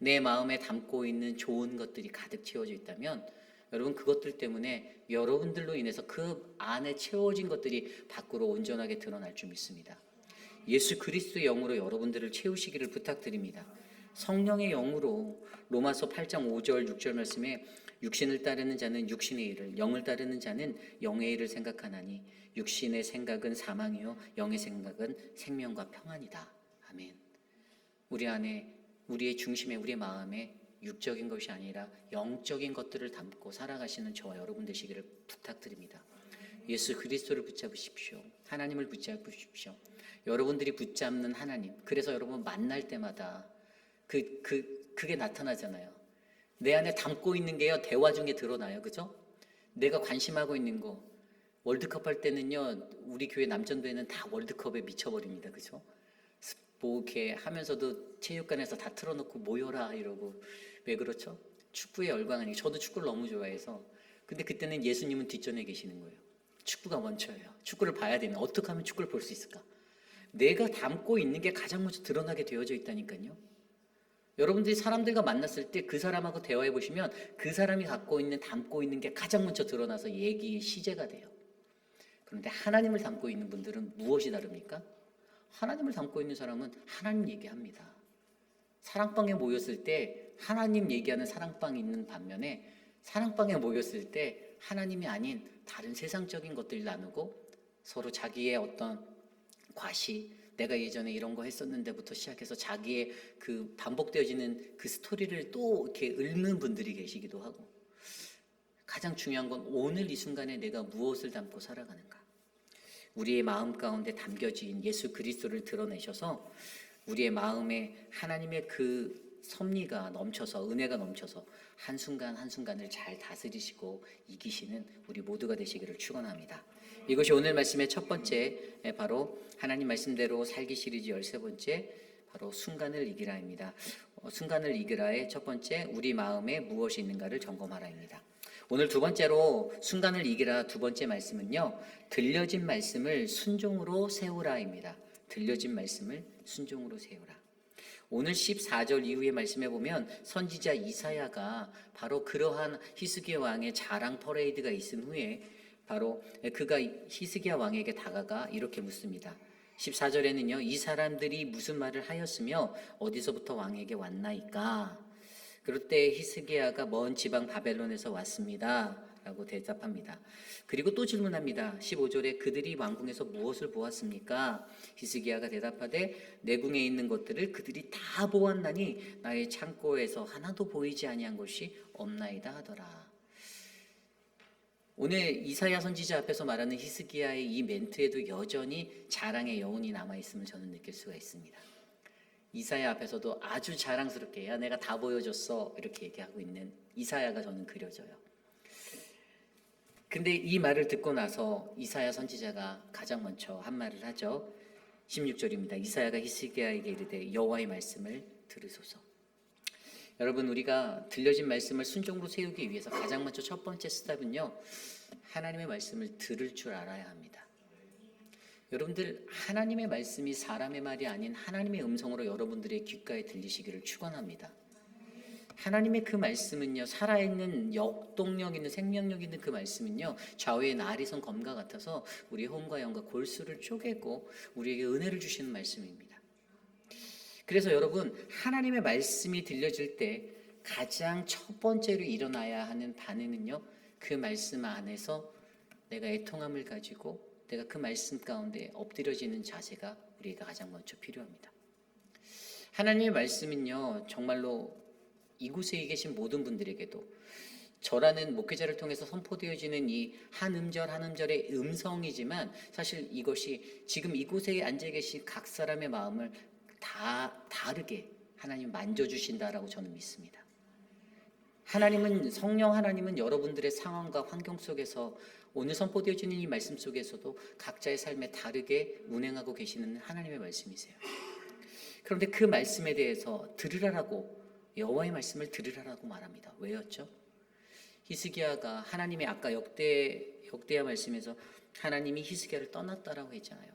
내 마음에 담고 있는 좋은 것들이 가득 채워져 있다면 여러분, 그것들 때문에 여러분들로 인해서 그 안에 채워진 것들이 밖으로 온전하게 드러날 줄 믿습니다. 예수 그리스도의 영으로 여러분들을 채우시기를 부탁드립니다. 성령의 영으로 로마서 8장 5절 6절 말씀에 육신을 따르는 자는 육신의 일을, 영을 따르는 자는 영의 일을 생각하나니 육신의 생각은 사망이요 영의 생각은 생명과 평안이다. 아멘. 우리 안에, 우리의 중심에, 우리의 마음에 육적인 것이 아니라 영적인 것들을 담고 살아가시는 저와 여러분 되시기를 부탁드립니다. 예수 그리스도를 붙잡으십시오. 하나님을 붙잡으십시오. 여러분들이 붙잡는 하나님, 그래서 여러분 만날 때마다 그게 나타나잖아요. 내 안에 담고 있는 게요, 대화 중에 드러나요. 그죠? 내가 관심하고 있는 거. 월드컵 할 때는요, 우리 교회 남전도에는 다 월드컵에 미쳐버립니다. 그죠? 뭐 이렇게 하면서도 체육관에서 다 틀어놓고 모여라 이러고. 왜 그렇죠? 축구에 열광하니, 저도 축구를 너무 좋아해서. 근데 그때는 예수님은 뒷전에 계시는 거예요. 축구가 먼저예요. 축구를 봐야 되는, 어떻게 하면 축구를 볼 수 있을까? 내가 담고 있는 게 가장 먼저 드러나게 되어져 있다니까요. 여러분들이 사람들과 만났을 때 그 사람하고 대화해 보시면 그 사람이 갖고 있는, 담고 있는 게 가장 먼저 드러나서 얘기의 시제가 돼요. 그런데 하나님을 담고 있는 분들은 무엇이 다릅니까? 하나님을 담고 있는 사람은 하나님 얘기합니다. 사랑방에 모였을 때 하나님 얘기하는 사랑방이 있는 반면에 사랑방에 모였을 때 하나님이 아닌 다른 세상적인 것들 나누고 서로 자기의 어떤 과시, 내가 예전에 이런 거 했었는데부터 시작해서 자기의 그 반복되어지는 그 스토리를 또 이렇게 읊는 분들이 계시기도 하고, 가장 중요한 건 오늘 이 순간에 내가 무엇을 담고 살아가는가. 우리의 마음 가운데 담겨진 예수 그리스도를 드러내셔서 우리의 마음에 하나님의 그 섭리가 넘쳐서, 은혜가 넘쳐서 한순간 한순간을 잘 다스리시고 이기시는 우리 모두가 되시기를 축원합니다. 이것이 오늘 말씀의 첫 번째, 바로 하나님 말씀대로 살기 시리즈 13번째, 바로 순간을 이기라입니다. 순간을 이기라의 첫 번째, 우리 마음에 무엇이 있는가를 점검하라입니다. 오늘 두 번째로 순간을 이기라 두 번째 말씀은요, 들려진 말씀을 순종으로 세우라입니다. 들려진 말씀을 순종으로 세우라. 오늘 14절 이후의 말씀에 보면 선지자 이사야가 바로 그러한 히스기야 왕의 자랑 퍼레이드가 있은 후에 바로 그가 히스기야 왕에게 다가가 이렇게 묻습니다. 14절에는요, 이 사람들이 무슨 말을 하였으며 어디서부터 왕에게 왔나이까? 그럴 때 히스기야가 먼 지방 바벨론에서 왔습니다 라고 대답합니다. 그리고 또 질문합니다. 15절에 그들이 왕궁에서 무엇을 보았습니까? 히스기야가 대답하되 내 궁에 있는 것들을 그들이 다 보았나니 나의 창고에서 하나도 보이지 아니한 것이 없나이다 하더라. 오늘 이사야 선지자 앞에서 말하는 히스기야의 이 멘트에도 여전히 자랑의 여운이 남아있음을 저는 느낄 수가 있습니다. 이사야 앞에서도 아주 자랑스럽게 야 내가 다 보여줬어 이렇게 얘기하고 있는 이사야가 저는 그려져요. 근데 이 말을 듣고 나서 이사야 선지자가 가장 먼저 한 말을 하죠. 16절입니다. 이사야가 히스기야에게 이르되 여호와의 말씀을 들으소서. 여러분, 우리가 들려진 말씀을 순종으로 세우기 위해서 가장 먼저 첫 번째 스텝은요, 하나님의 말씀을 들을 줄 알아야 합니다. 여러분들, 하나님의 말씀이 사람의 말이 아닌 하나님의 음성으로 여러분들의 귓가에 들리시기를 축원합니다. 하나님의 그 말씀은요, 살아있는 역동력 있는 생명력 있는 그 말씀은요, 좌우의 나리선 검과 같아서 우리의 혼과 영과 골수를 쪼개고 우리에게 은혜를 주시는 말씀입니다. 그래서 여러분, 하나님의 말씀이 들려질 때 가장 첫 번째로 일어나야 하는 반응은요, 그 말씀 안에서 내가 애통함을 가지고 내가 그 말씀 가운데 엎드려지는 자세가 우리가 가장 먼저 필요합니다. 하나님의 말씀은요, 정말로 이곳에 계신 모든 분들에게도 저라는 목회자를 통해서 선포되어지는 이 한 음절 한 음절의 음성이지만 사실 이것이 지금 이곳에 앉아 계신 각 사람의 마음을 다 다르게 하나님 만져주신다라고 저는 믿습니다. 하나님은, 성령 하나님은 여러분들의 상황과 환경 속에서 오늘 선포되어지는 이 말씀 속에서도 각자의 삶에 다르게 운행하고 계시는 하나님의 말씀이세요. 그런데 그 말씀에 대해서 들으라라고, 여호와의 말씀을 들으라라고 말합니다. 왜였죠? 히스기야가 하나님의 아까 역대야 말씀에서 하나님이 히스기야를 떠났다라고 했잖아요.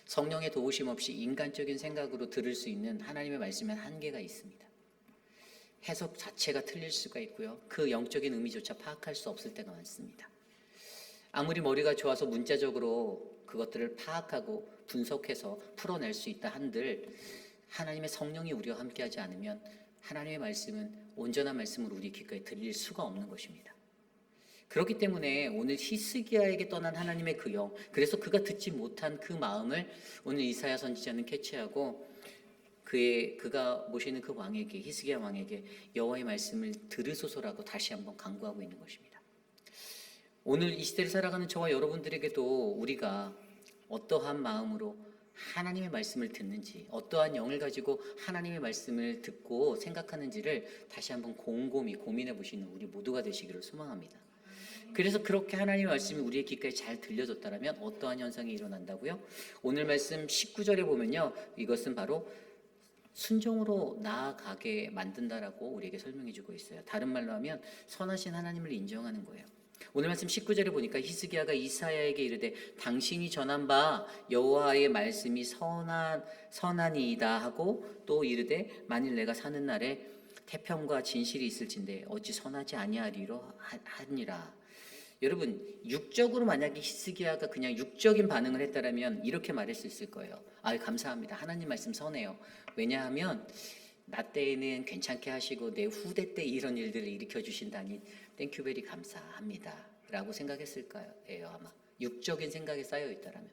성령의 도우심 없이 인간적인 생각으로 들을 수 있는 하나님의 말씀엔 한계가 있습니다. 해석 자체가 틀릴 수가 있고요. 그 영적인 의미조차 파악할 수 없을 때가 많습니다. 아무리 머리가 좋아서 문자적으로 그것들을 파악하고 분석해서 풀어낼 수 있다 한들 하나님의 성령이 우리와 함께하지 않으면 하나님의 말씀은 온전한 말씀으로 우리 귓가에 들릴 수가 없는 것입니다. 그렇기 때문에 오늘 히스기야에게 떠난 하나님의 그 영, 그래서 그가 듣지 못한 그 마음을 오늘 이사야 선지자는 캐치하고 그가 모시는 그 왕에게, 히스기야 왕에게 여호와의 말씀을 들으소서라고 다시 한번 간구하고 있는 것입니다. 오늘 이 시대를 살아가는 저와 여러분들에게도 우리가 어떠한 마음으로 하나님의 말씀을 듣는지, 어떠한 영을 가지고 하나님의 말씀을 듣고 생각하는지를 다시 한번 곰곰이 고민해 보시는 우리 모두가 되시기를 소망합니다. 그래서 그렇게 하나님의 말씀이 우리의 귓가에 잘 들려졌다면 어떠한 현상이 일어난다고요? 오늘 말씀 19절에 보면요, 이것은 바로 순종으로 나아가게 만든다라고 우리에게 설명해 주고 있어요. 다른 말로 하면 선하신 하나님을 인정하는 거예요. 오늘 말씀 19절에 보니까 히스기야가 이사야에게 이르되 당신이 전한 바 여호와의 말씀이 선하니이다 하고 또 이르되 만일 내가 사는 날에 태평과 진실이 있을진데 어찌 선하지 아니하리로 하니라. 여러분, 육적으로 만약에 히스기야가 그냥 육적인 반응을 했다라면 이렇게 말할 수 있을 거예요. 아, 감사합니다. 하나님 말씀 선해요. 왜냐하면 나 때에는 괜찮게 하시고 내 후대 때 이런 일들을 일으켜 주신다니 땡큐베리 감사합니다 라고 생각했을 거예요. 아마 육적인 생각에 쌓여 있다라면.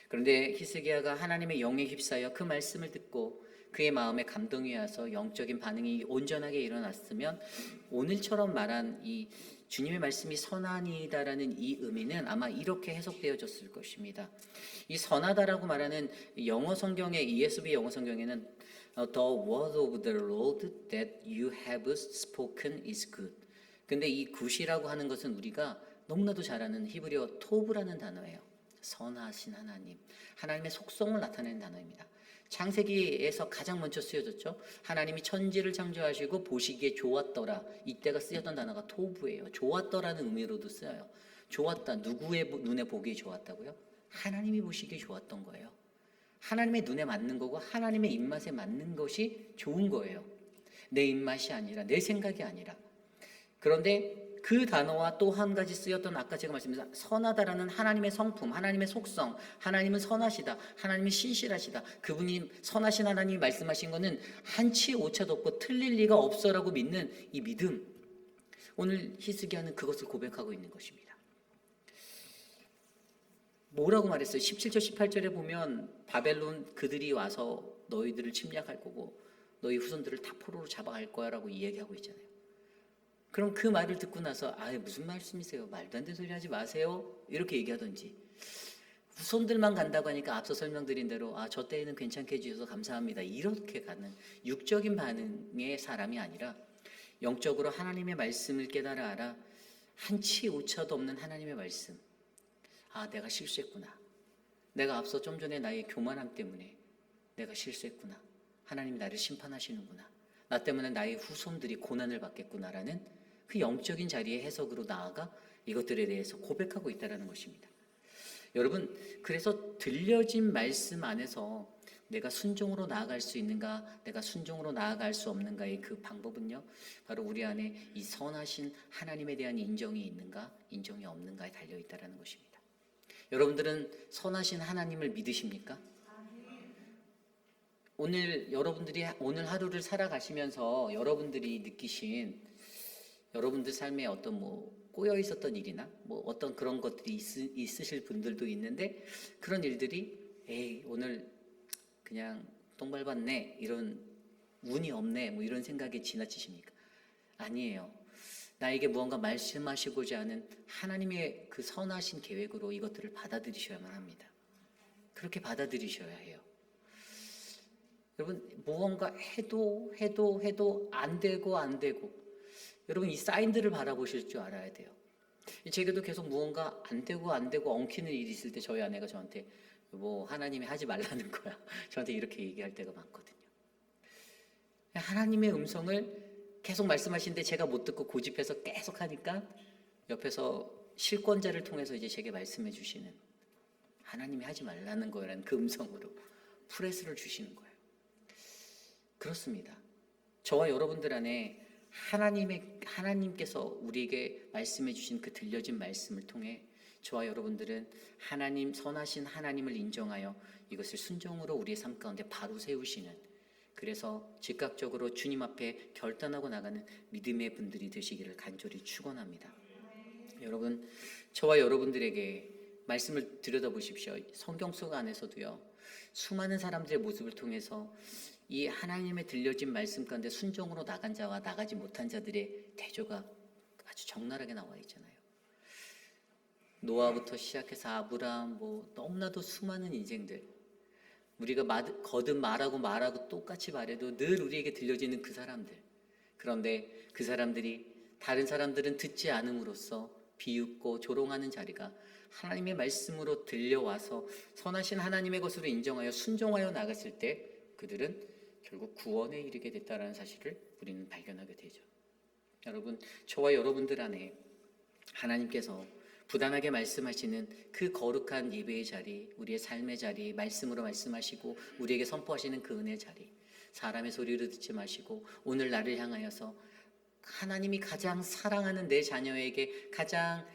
그런데 히스기야가 하나님의 영에 휩싸여 그 말씀을 듣고 그의 마음에 감동이 와서 영적인 반응이 온전하게 일어났으면 오늘처럼 말한 이 주님의 말씀이 선하니다라는 이 의미는 아마 이렇게 해석되어졌을 것입니다. 이 선하다라고 말하는 영어 성경의 ESV 영어 성경에는 The word of the Lord that you have spoken is good. 근데 이 굿이라고 하는 것은 우리가 너무나도 잘 아는 히브리어 토브라는 단어예요. 선하신 하나님, 하나님의 속성을 나타내는 단어입니다. 창세기에서 가장 먼저 쓰여졌죠. 하나님이 천지를 창조하시고 보시기에 좋았더라. 이때가 쓰였던 단어가 토브예요. 좋았더라는 의미로도 쓰여요. 좋았다. 누구의 눈에 보기에 좋았다고요? 하나님이 보시기에 좋았던 거예요. 하나님의 눈에 맞는 거고 하나님의 입맛에 맞는 것이 좋은 거예요. 내 입맛이 아니라 내 생각이 아니라. 그런데 그 단어와 또 한 가지 쓰였던 아까 제가 말씀드린 선하다라는 하나님의 성품, 하나님의 속성, 하나님은 선하시다, 하나님은 신실하시다. 그분이 선하신 하나님이 말씀하신 거는 한치 오차도 없고 틀릴 리가 없어라고 믿는 이 믿음. 오늘 히스기야는 그것을 고백하고 있는 것입니다. 뭐라고 말했어요? 17절, 18절에 보면 바벨론 그들이 와서 너희들을 침략할 거고 너희 후손들을 다 포로로 잡아갈 거야 라고 이야기하고 있잖아요. 그럼 그 말을 듣고 나서 무슨 말씀이세요? 말도 안 되는 소리 하지 마세요. 이렇게 얘기하든지 후손들만 간다고 하니까 앞서 설명드린 대로 저 때에는 괜찮게 해주셔서 감사합니다. 이렇게 가는 육적인 반응의 사람이 아니라 영적으로 하나님의 말씀을 깨달아 알아 한치 오차도 없는 하나님의 말씀. 내가 실수했구나. 내가 앞서 좀 전에 나의 교만함 때문에 내가 실수했구나. 하나님이 나를 심판하시는구나. 나 때문에 나의 후손들이 고난을 받겠구나라는 그 영적인 자리의 해석으로 나아가 이것들에 대해서 고백하고 있다는 것입니다. 여러분, 그래서 들려진 말씀 안에서 내가 순종으로 나아갈 수 있는가, 내가 순종으로 나아갈 수 없는가의 그 방법은요, 바로 우리 안에 이 선하신 하나님에 대한 인정이 있는가, 인정이 없는가에 달려있다는 것입니다. 여러분들은 선하신 하나님을 믿으십니까? 오늘 여러분들이 오늘 하루를 살아가시면서 여러분들이 느끼신 여러분들 삶에 어떤 꼬여 있었던 일이나 어떤 그런 것들이 있으실 분들도 있는데 그런 일들이 오늘 그냥 똥 밟았네, 이런 운이 없네, 이런 생각이 지나치십니까? 아니에요. 나에게 무언가 말씀하시고자 하는 하나님의 그 선하신 계획으로 이것들을 받아들이셔야만 합니다. 그렇게 받아들이셔야 해요. 여러분, 무언가 해도 안 되고 여러분, 이 사인들을 바라보실 줄 알아야 돼요. 제게도 계속 무언가 안 되고 엉키는 일이 있을 때 저희 아내가 저한테 하나님이 하지 말라는 거야, 저한테 이렇게 얘기할 때가 많거든요. 하나님의 음성을 계속 말씀하시는데 제가 못 듣고 고집해서 계속 하니까 옆에서 실권자를 통해서 이제 제게 말씀해 주시는, 하나님이 하지 말라는 거라는 그 음성으로 프레스를 주시는 거예요. 그렇습니다. 저와 여러분들 안에 하나님께서 우리에게 말씀해 주신 그 들려진 말씀을 통해 저와 여러분들은 하나님, 선하신 하나님을 인정하여 이것을 순종으로 우리의 삶 가운데 바로 세우시는, 그래서 즉각적으로 주님 앞에 결단하고 나가는 믿음의 분들이 되시기를 간절히 축원합니다. 여러분, 저와 여러분들에게 말씀을 들여다보십시오. 성경 속 안에서도요, 수많은 사람들의 모습을 통해서 이 하나님의 들려진 말씀 가운데 순종으로 나간 자와 나가지 못한 자들의 대조가 아주 적나라하게 나와 있잖아요. 노아부터 시작해서 아브라함, 너무나도 수많은 인생들, 우리가 거듭 말하고 똑같이 말해도 늘 우리에게 들려지는 그 사람들. 그런데 그 사람들이, 다른 사람들은 듣지 않음으로써 비웃고 조롱하는 자리가 하나님의 말씀으로 들려와서 선하신 하나님의 것으로 인정하여 순종하여 나갔을 때 그들은 결국 구원에 이르게 됐다는 사실을 우리는 발견하게 되죠. 여러분, 저와 여러분들 안에 하나님께서 부단하게 말씀하시는 그 거룩한 예배의 자리, 우리의 삶의 자리, 말씀으로 말씀하시고 우리에게 선포하시는 그 은혜의 자리, 사람의 소리를 듣지 마시고 오늘 나를 향하여서 하나님이 가장 사랑하는 내 자녀에게 가장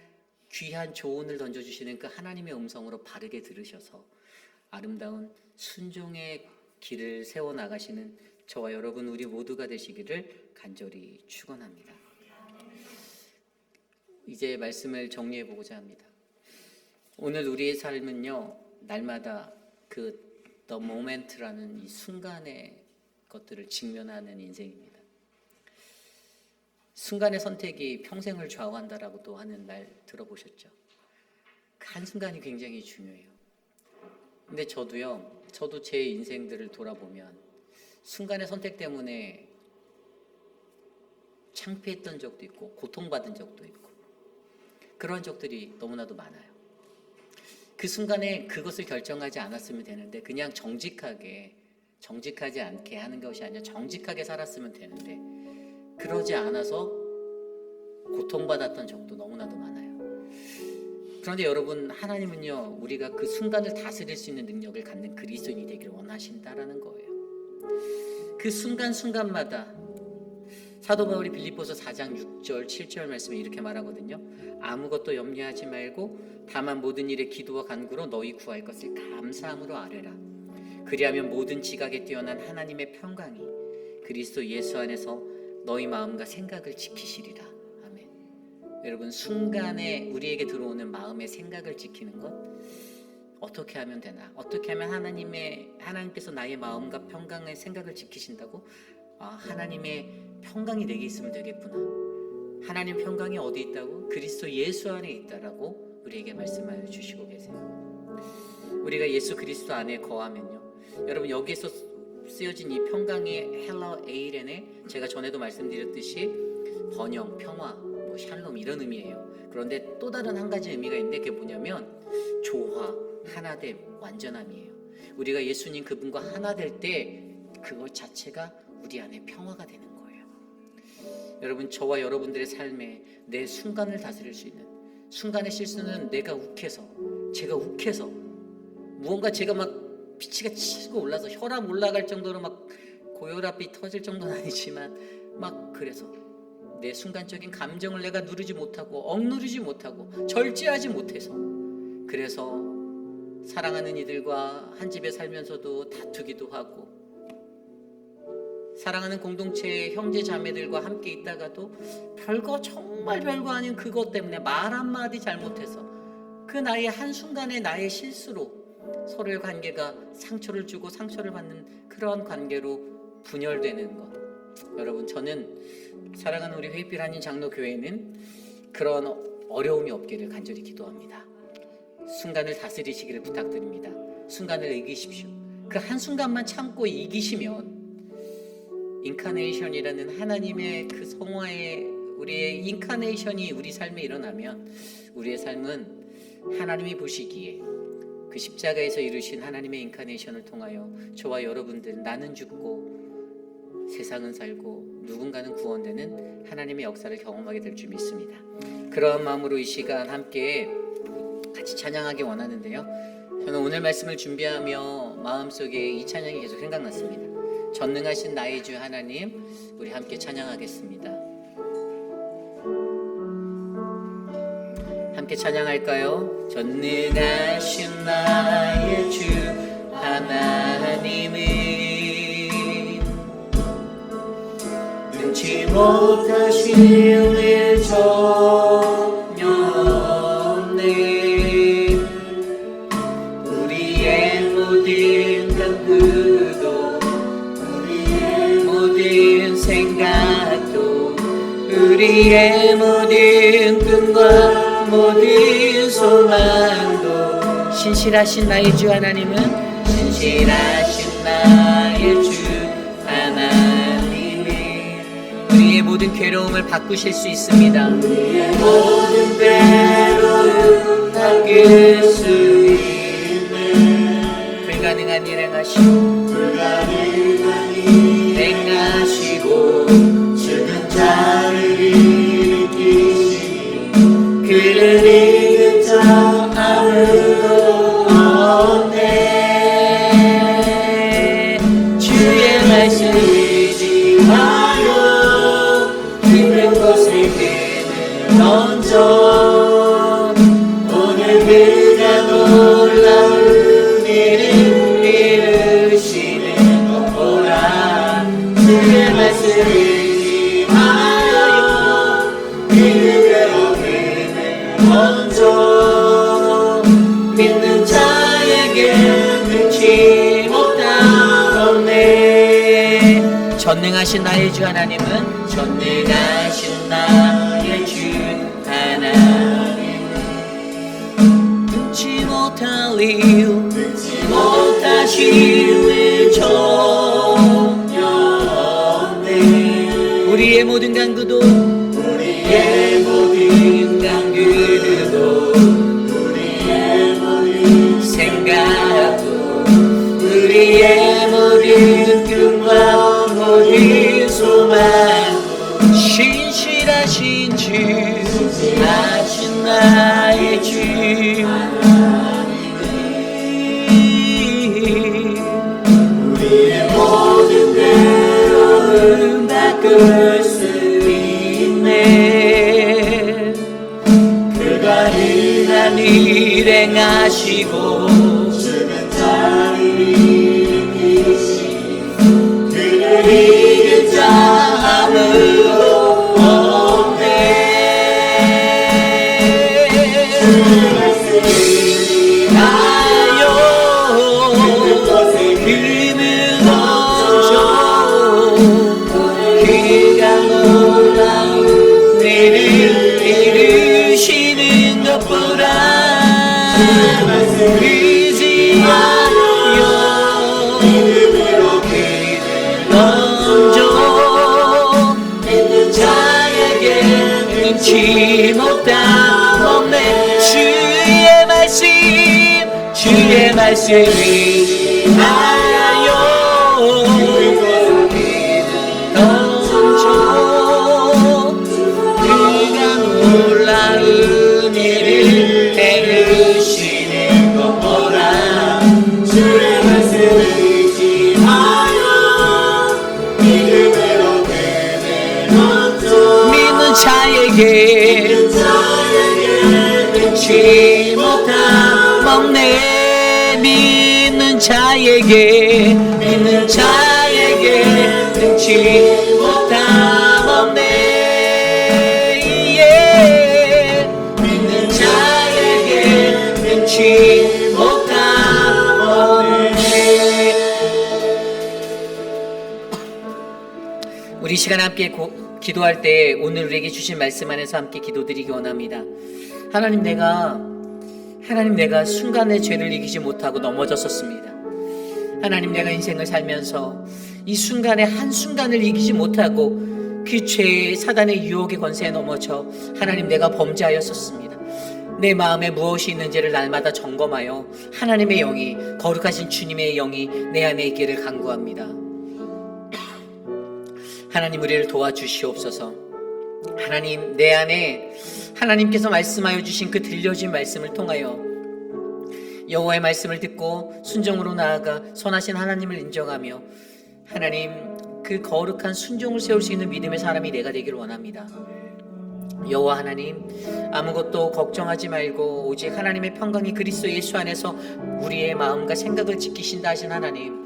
귀한 조언을 던져주시는 그 하나님의 음성으로 바르게 들으셔서 아름다운 순종의 길을 세워나가시는 저와 여러분 우리 모두가 되시기를 간절히 축원합니다. 이제 말씀을 정리해보고자 합니다. 오늘 우리의 삶은요, 날마다 그 The Moment라는 이 순간의 것들을 직면하는 인생입니다. 순간의 선택이 평생을 좌우한다라고도 하는 말 들어보셨죠? 그 한순간이 굉장히 중요해요. 근데 저도 제 인생들을 돌아보면 순간의 선택 때문에 창피했던 적도 있고 고통받은 적도 있고 그런 적들이 너무나도 많아요. 그 순간에 그것을 결정하지 않았으면 되는데 그냥 정직하지 않게 하는 것이 아니라 정직하게 살았으면 되는데 그러지 않아서 고통받았던 적도 너무나도 많아요. 그런데 여러분, 하나님은요, 우리가 그 순간을 다스릴 수 있는 능력을 갖는 그리스도인이 되기를 원하신다라는 거예요. 그 순간순간마다 사도 바울이 빌립보서 4장 6절 7절 말씀에 이렇게 말하거든요. 아무것도 염려하지 말고 다만 모든 일에 기도와 간구로 너희 구할 것을 감사함으로 아뢰라. 그리하면 모든 지각에 뛰어난 하나님의 평강이 그리스도 예수 안에서 너희 마음과 생각을 지키시리라. 아멘. 여러분, 순간에 우리에게 들어오는 마음의 생각을 지키는 것 어떻게 하면 되나? 어떻게 하면 하나님께서 나의 마음과 평강의 생각을 지키신다고? 하나님의 평강이 내게 있으면 되겠구나. 하나님 평강이 어디 있다고? 그리스도 예수 안에 있다라고 우리에게 말씀하여 주시고 계세요. 우리가 예수 그리스도 안에 거하면요, 여러분, 여기에서 쓰여진 이 평강의 헬라어 에이렌에 제가 전에도 말씀드렸듯이 번영, 평화, 샬롬 이런 의미예요. 그런데 또 다른 한 가지 의미가 있는데 그게 뭐냐면 조화, 하나됨, 완전함이에요. 우리가 예수님 그분과 하나 될 때 그것 자체가 우리 안에 평화가 되는 거예요. 여러분, 저와 여러분들의 삶에 내 순간을 다스릴 수 있는, 순간의 실수는 제가 욱해서 무언가 제가 막 피치가 치고 올라서 혈압 올라갈 정도로 막 고혈압이 터질 정도는 아니지만 막 그래서 내 순간적인 감정을 내가 누르지 못하고 억누르지 못하고 절제하지 못해서 그래서 사랑하는 이들과 한 집에 살면서도 다투기도 하고 사랑하는 공동체의 형제 자매들과 함께 있다가도 정말 별거 아닌 그것 때문에 말 한마디 잘못해서 그 나의 한순간의 나의 실수로 서로의 관계가 상처를 주고 상처를 받는 그러한 관계로 분열되는 것. 여러분, 저는 사랑하는 우리 회빛 한인 장로교회는 그런 어려움이 없기를 간절히 기도합니다. 순간을 다스리시기를 부탁드립니다. 순간을 이기십시오. 그 한순간만 참고 이기시면 인카네이션이라는 하나님의 그 성화의 우리의 인카네이션이 우리 삶에 일어나면 우리의 삶은 하나님이 보시기에 그 십자가에서 이루신 하나님의 인카네이션을 통하여 저와 여러분들, 나는 죽고 세상은 살고 누군가는 구원되는 하나님의 역사를 경험하게 될 줄 믿습니다. 그런 마음으로 이 시간 함께 같이 찬양하기 원하는데요, 저는 오늘 말씀을 준비하며 마음속에 이 찬양이 계속 생각났습니다. 전능하신 나의 주 하나님, 우리 함께 찬양하겠습니다. 함께 함께 찬양할까요? 전능하신 나의 주 하나님은 능치 못하실 일 전혀 없네. 우리의 모든 간구도 우리의 모든 생각도 우리의 모든 꿈과 모든 소망도 신실하신 나의 주 하나님은 신실하신 나의 주 하나님은 우리의 모든 괴로움을 바꾸실 수 있습니다. 우리의 모든 괴로움 바꿀 수 있는 불가능한 일 행하시고 죽은 자를 일으키시니 그를 이긴 자 아무도 없네. 주의 말씀 의지하여 힘든 곳에 힘을 던져 오늘 그가 놀라운 일을 이루시는 것 보라. 주의 말씀 의지하여 믿음으로 힘을 던져 믿는 자에게 능치 못함 없네. 전능하신 나의 주 하나님은 전능하신 나의 주 하나님은 능치 못할 일 능치 못하실 일 전혀 없네. 우리의 모든 간구도 우리의 모든 간구도 우리의 모든 생각도 우리의 모든 꿈과 모든 소망도 신실하신 주 신실하신 나의 주 우리의 모든 괴로움 바꿀 수 있네. 그가 일한 일 행하시고 죽은 자를 일으키시니 그를 이긴 자 아무도 없네. 주의 말씀 의지하여 힘을 던져 그가 놀라운 일을 이루시는 것 보라. 의지하여 믿음으로 힘을 던져 믿는 자에게 능치 못함 없네. 주의 말씀 의지하여 던져 그가 놀라운 일을 이루시는 것 보라. 주의 말씀 의지하여 믿음으로 힘을 던져 믿는 자에게 능치 못함 없네. 믿는 자에게 능치 못함 없네. 믿는 자에게 능치 못함 없네. 우리 시간 함께 기도할 때 오늘 우리에게 주신 말씀 안에서 함께 기도드리기 원합니다. 하나님, 내가 순간의 죄를 이기지 못하고 넘어졌었습니다. 하나님, 내가 인생을 살면서 이 순간의 한순간을 이기지 못하고 그 죄의 사단의 유혹의 권세에 넘어져 하나님, 내가 범죄하였었습니다. 내 마음에 무엇이 있는지를 날마다 점검하여 하나님의 영이, 거룩하신 주님의 영이 내 안에 있기를 간구합니다. 하나님, 우리를 도와주시옵소서. 하나님, 내 안에 하나님께서 말씀하여 주신 그 들려진 말씀을 통하여 여호와의 말씀을 듣고 순종으로 나아가 선하신 하나님을 인정하며 하나님, 그 거룩한 순종을 세울 수 있는 믿음의 사람이 내가 되기를 원합니다. 여호와 하나님, 아무것도 걱정하지 말고 오직 하나님의 평강이 그리스도 예수 안에서 우리의 마음과 생각을 지키신다 하신 하나님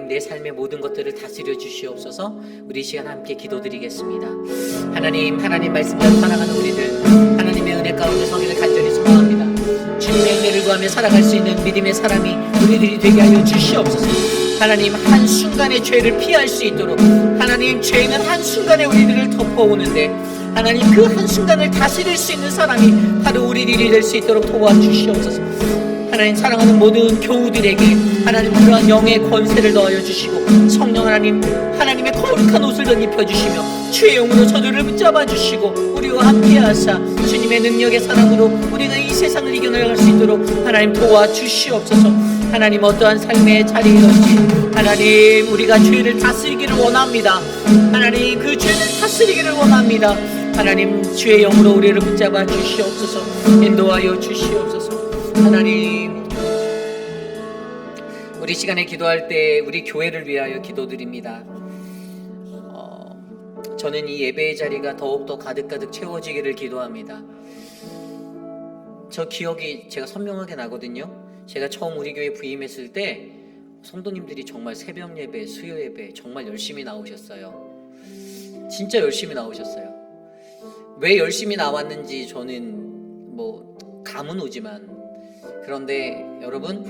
내 삶의 모든 것들을 다스려 주시옵소서. 우리 이 시간 함께 기도드리겠습니다. 하나님 말씀대로 살아가는 우리들, 하나님의 은혜 가운데 서기를 간절히 소망합니다. 주님의 은혜를 구하며 살아갈 수 있는 믿음의 사람이 우리들이 되게 하여 주시옵소서. 하나님, 한순간의 죄를 피할 수 있도록, 하나님, 죄는 한순간에 우리들을 덮어오는데 하나님, 그 한순간을 다스릴 수 있는 사람이 바로 우리들이 될 수 있도록 도와주시옵소서. 하나님, 사랑하는 모든 교우들에게 하나님 그러한 영의 권세를 넣어여 주시고, 성령 하나님의 거룩한 옷을 덧입혀주시며 주의 영으로 저들을 붙잡아 주시고 우리와 함께 하사 주님의 능력의 사랑으로 우리가 이 세상을 이겨나갈 수 있도록 하나님 도와주시옵소서. 하나님, 어떠한 삶의 자리이든지 하나님 우리가 죄를 다스리기를 원합니다. 하나님, 그 죄를 다스리기를 원합니다. 하나님, 주의 영으로 우리를 붙잡아 주시옵소서. 인도하여 주시옵소서. 하나님, 우리 시간에 기도할 때 우리 교회를 위하여 기도드립니다. 저는 이 예배의 자리가 더욱더 가득가득 채워지기를 기도합니다. 저 기억이 제가 선명하게 나거든요. 제가 처음 우리 교회 부임했을 때 성도님들이 정말 새벽 예배, 수요 예배 정말 열심히 나오셨어요. 진짜 열심히 나오셨어요. 왜 열심히 나왔는지 저는 감은 오지만, 그런데 여러분,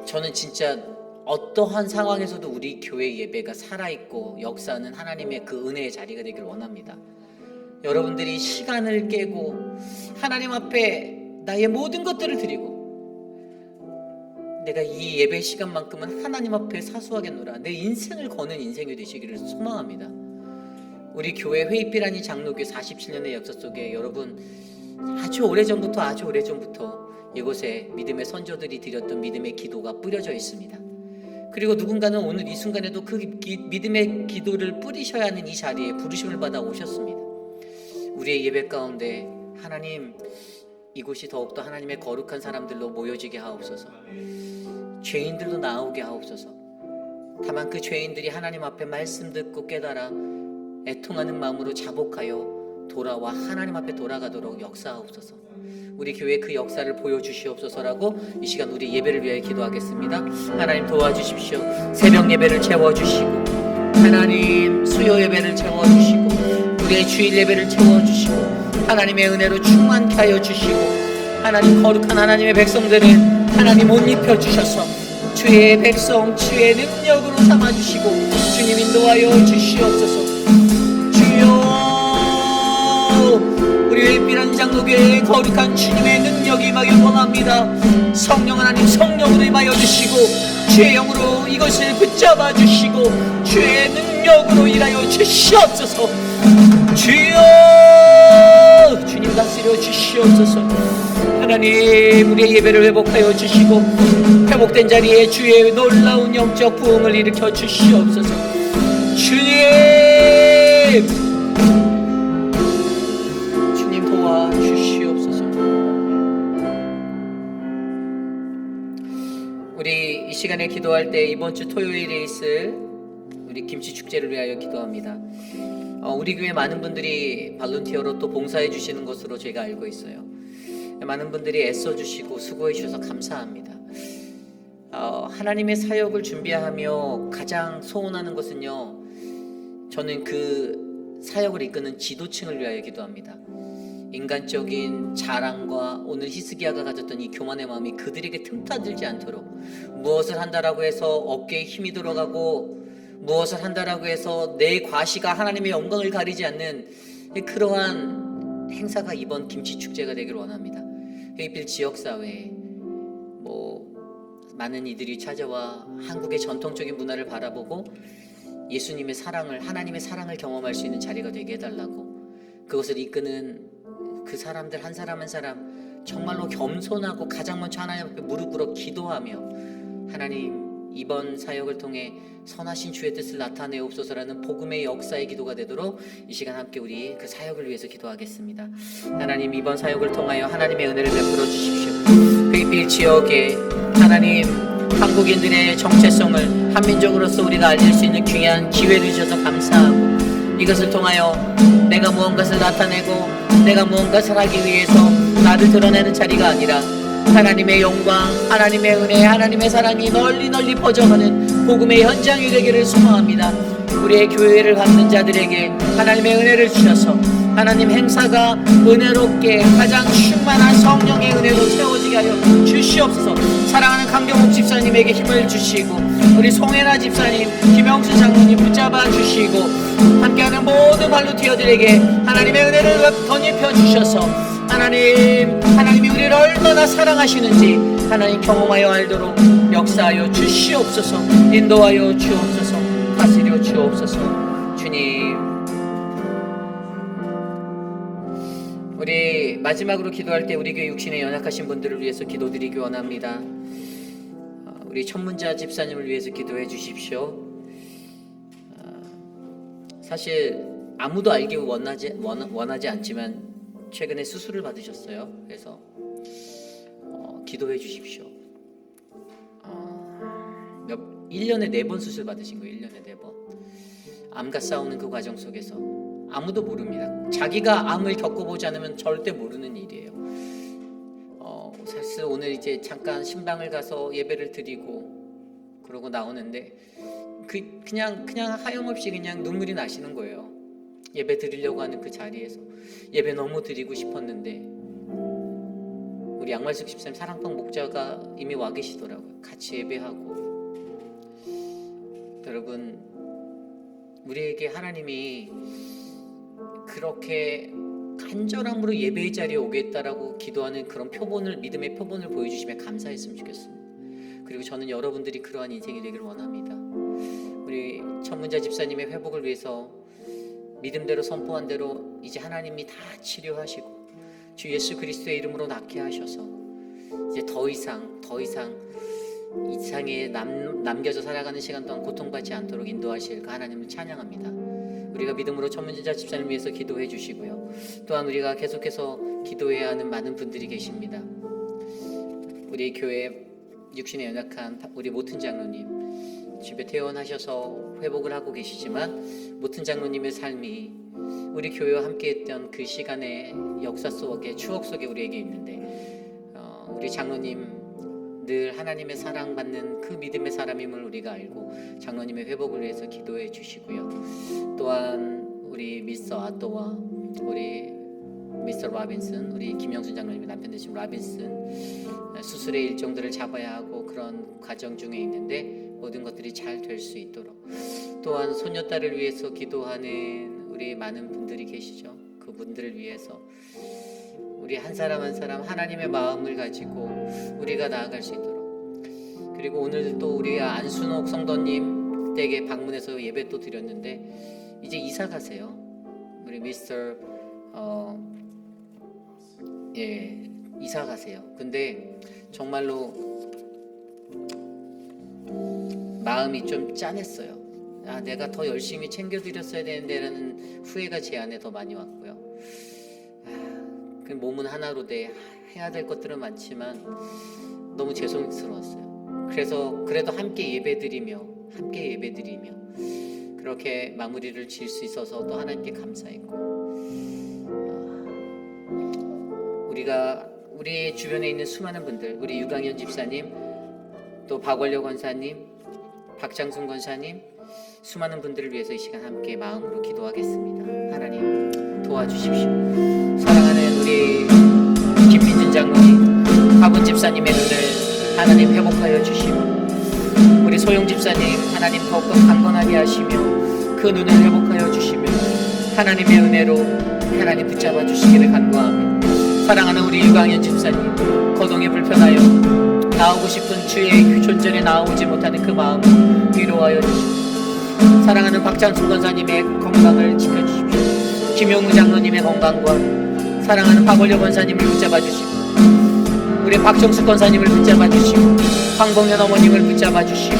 저는 진짜 어떠한 상황에서도 우리 교회 예배가 살아있고 역사하는 하나님의 그 은혜의 자리가 되길 원합니다. 여러분들이 시간을 깨고 하나님 앞에 나의 모든 것들을 드리고, 내가 이 예배 시간만큼은 하나님 앞에 사수하겠노라, 내 인생을 거는 인생이 되시기를 소망합니다. 우리 교회 회의비라니 장로교 47년의 역사 속에 여러분, 아주 오래전부터 이곳에 믿음의 선조들이 드렸던 믿음의 기도가 뿌려져 있습니다. 그리고 누군가는 오늘 이 순간에도 그 믿음의 기도를 뿌리셔야 하는 이 자리에 부르심을 받아 오셨습니다. 우리의 예배 가운데 하나님, 이곳이 더욱더 하나님의 거룩한 사람들로 모여지게 하옵소서. 죄인들도 나오게 하옵소서. 다만 그 죄인들이 하나님 앞에 말씀 듣고 깨달아 애통하는 마음으로 자복하여 돌아와 하나님 앞에 돌아가도록 역사하옵소서. 우리 교회 그 역사를 보여주시옵소서라고 이 시간 우리 예배를 위하여 기도하겠습니다. 하나님, 도와주십시오. 새벽 예배를 채워주시고, 하나님 수요 예배를 채워주시고, 우리의 주일 예배를 채워주시고, 하나님의 은혜로 충만케 하여 주시고, 하나님, 거룩한 하나님의 백성들을 하나님 옷 입혀주셔서 주의 백성, 주의 능력으로 삼아주시고 주님 인도하여 주시옵소서. 주여, 우리 웰비라는 장로교회에 거룩한 주님의 능력이 임하길 원합니다. 성령 하나님, 성령으로 임하여 주시고 주의 영으로 이것을 붙잡아 주시고 주의 능력으로 일하여 주시옵소서. 주여, 주님 다스려 주시옵소서. 하나님, 우리의 예배를 회복하여 주시고 회복된 자리에 주의 놀라운 영적 부흥을 일으켜 주시옵소서. 주님 도와주시옵소서. 우리 이 시간에 기도할 때 이번 주 토요일에 있을 우리 김치 축제를 위하여 기도합니다. 우리 교회 많은 분들이 발런티어로 또 봉사해 주시는 것으로 제가 알고 있어요. 많은 분들이 애써 주시고 수고해 주셔서 감사합니다. 하나님의 사역을 준비하며 가장 소원하는 것은요, 저는 그 사역을 이끄는 지도층을 위하여 기도합니다. 인간적인 자랑과 오늘 히스기야가 가졌던 이 교만의 마음이 그들에게 틈타들지 않도록, 무엇을 한다라고 해서 어깨에 힘이 들어가고 무엇을 한다라고 해서 내 과시가 하나님의 영광을 가리지 않는 그러한 행사가 이번 김치축제가 되길 원합니다. 회의필 지역사회에 많은 이들이 찾아와 한국의 전통적인 문화를 바라보고 예수님의 사랑을, 하나님의 사랑을 경험할 수 있는 자리가 되게 해달라고, 그것을 이끄는 그 사람들 한 사람 한 사람 정말로 겸손하고 가장 먼저 하나님 앞에 무릎 꿇어 기도하며, 하나님, 이번 사역을 통해 선하신 주의 뜻을 나타내옵소서라는 복음의 역사의 기도가 되도록 이 시간 함께 우리 그 사역을 위해서 기도하겠습니다. 하나님, 이번 사역을 통하여 하나님의 은혜를 베풀어 주십시오. 회의필 지역에 하나님, 한국인들의 정체성을 한민족으로서 우리가 알릴 수 있는 귀한 기회를 주셔서 감사하고, 이것을 통하여 내가 무언가를 나타내고 내가 무언가를 하기 위해서 나를 드러내는 자리가 아니라 하나님의 영광, 하나님의 은혜, 하나님의 사랑이 널리 널리 퍼져가는 복음의 현장이 되기를 소망합니다. 우리의 교회를 갖는 자들에게 하나님의 은혜를 주셔서 하나님 행사가 은혜롭게 가장 충만한 성령의 은혜로 채워지게 하여 주시옵소서. 사랑하는 강경옥 집사님에게 힘을 주시고 우리 송혜나 집사님, 김영수 장로님 붙잡아 주시고 함께하는 모든 발루티어들에게 하나님의 은혜를 덧입혀 주셔서 하나님이 우리를 얼마나 사랑하시는지 하나님 경험하여 알도록 역사하여 주시옵소서. 인도하여 주옵소서. 다스려 주옵소서. 주님, 우리 마지막으로 기도할 때 우리 교회 육신에 연약하신 분들을 위해서 기도드리기 원합니다. 우리 천문자 집사님을 위해서 기도해 주십시오. 사실 아무도 알기 원하지 않지만 최근에 수술을 받으셨어요. 그래서 기도해 주십시오. 1년에 4번 수술 받으신 거예요. 1년에 4번. 암과 싸우는 그 과정 속에서 아무도 모릅니다. 자기가 암을 겪어보지 않으면 절대 모르는 일이에요. 사실 오늘 이제 잠깐 신방을 가서 예배를 드리고 그러고 나오는데 그냥 하염없이 그냥 눈물이 나시는 거예요. 예배 드리려고 하는 그 자리에서 예배 너무 드리고 싶었는데 우리 양말숙 집사님 사랑방 목자가 이미 와 계시더라고요. 같이 예배하고. 여러분, 우리에게 하나님이 그렇게 간절함으로 예배의 자리에 오겠다라고 기도하는 그런 표본을, 믿음의 표본을 보여주시면 감사했으면 좋겠습니다. 그리고 저는 여러분들이 그러한 인생이 되기를 원합니다. 우리 천문자 집사님의 회복을 위해서 믿음대로 선포한 대로 이제 하나님이 다 치료하시고 주 예수 그리스도의 이름으로 낫게 하셔서 이제 더 이상 이 세상에 남겨져 살아가는 시간 동안 고통받지 않도록 인도하실 그 하나님을 찬양합니다. 우리가 믿음으로 천문자 집사님 위해서 기도해 주시고요. 또한 우리가 계속해서 기도해야 하는 많은 분들이 계십니다. 우리 교회 육신에 연약한 우리 모튼 장로님, 집에 퇴원하셔서 회복을 하고 계시지만 모튼 장로님의 삶이 우리 교회와 함께했던 그 시간의 역사 속에, 추억 속에 우리에게 있는데 우리 장로님 늘 하나님의 사랑받는 그 믿음의 사람임을 우리가 알고 장로님의 회복을 위해서 기도해 주시고요. 또한 우리 미스터 아또와 우리 미스터 라빈슨, 우리 김영순 장로님의 남편 되신 라빈슨 수술의 일정들을 잡아야 하고 그런 과정 중에 있는데 모든 것들이 잘 될 수 있도록, 또한 소녀딸을 위해서 기도하는 우리 많은 분들이 계시죠. 그분들을 위해서 우리 한 사람 한 사람 하나님의 마음을 가지고 우리가 나아갈 수 있도록. 그리고 오늘 또 우리 안순옥 성도님 댁에 방문해서 예배 또 드렸는데 이제 이사 가세요. 우리 미스터 이사 가세요. 근데 정말로 마음이 좀 짠했어요. 내가 더 열심히 챙겨드렸어야 되는데라는 후회가 제 안에 더 많이 왔고요. 그 몸은 하나로 돼 해야 될 것들은 많지만 너무 죄송스러웠어요. 그래서 그래도 함께 예배드리며 그렇게 마무리를 지을 수 있어서 또 하나님께 감사했고, 우리가 우리 주변에 있는 수많은 분들, 우리 유강현 집사님, 또 박원려 권사님, 박장순 권사님, 수많은 분들을 위해서 이 시간 함께 마음으로 기도하겠습니다. 하나님 도와주십시오. 사랑하는 우리 김민준 장로님, 박원 집사님의 눈을 하나님 회복하여 주시고 우리 소영 집사님 하나님 더욱더 강건하게 하시며 그 눈을 회복하여 주시며 하나님의 은혜로 하나님 붙잡아 주시기를 간구하며, 사랑하는 우리 유강현 집사님 거동이 불편하여 나오고 싶은 주의 존전에 나오지 못하는 그 마음을 위로하여 주시고, 사랑하는 박장순 권사님의 건강을 지켜주십시오. 김용우 장로님의 건강과 사랑하는 박원려 권사님을 붙잡아 주시고 우리 박정숙 권사님을 붙잡아 주시고 황봉현 어머님을 붙잡아 주시고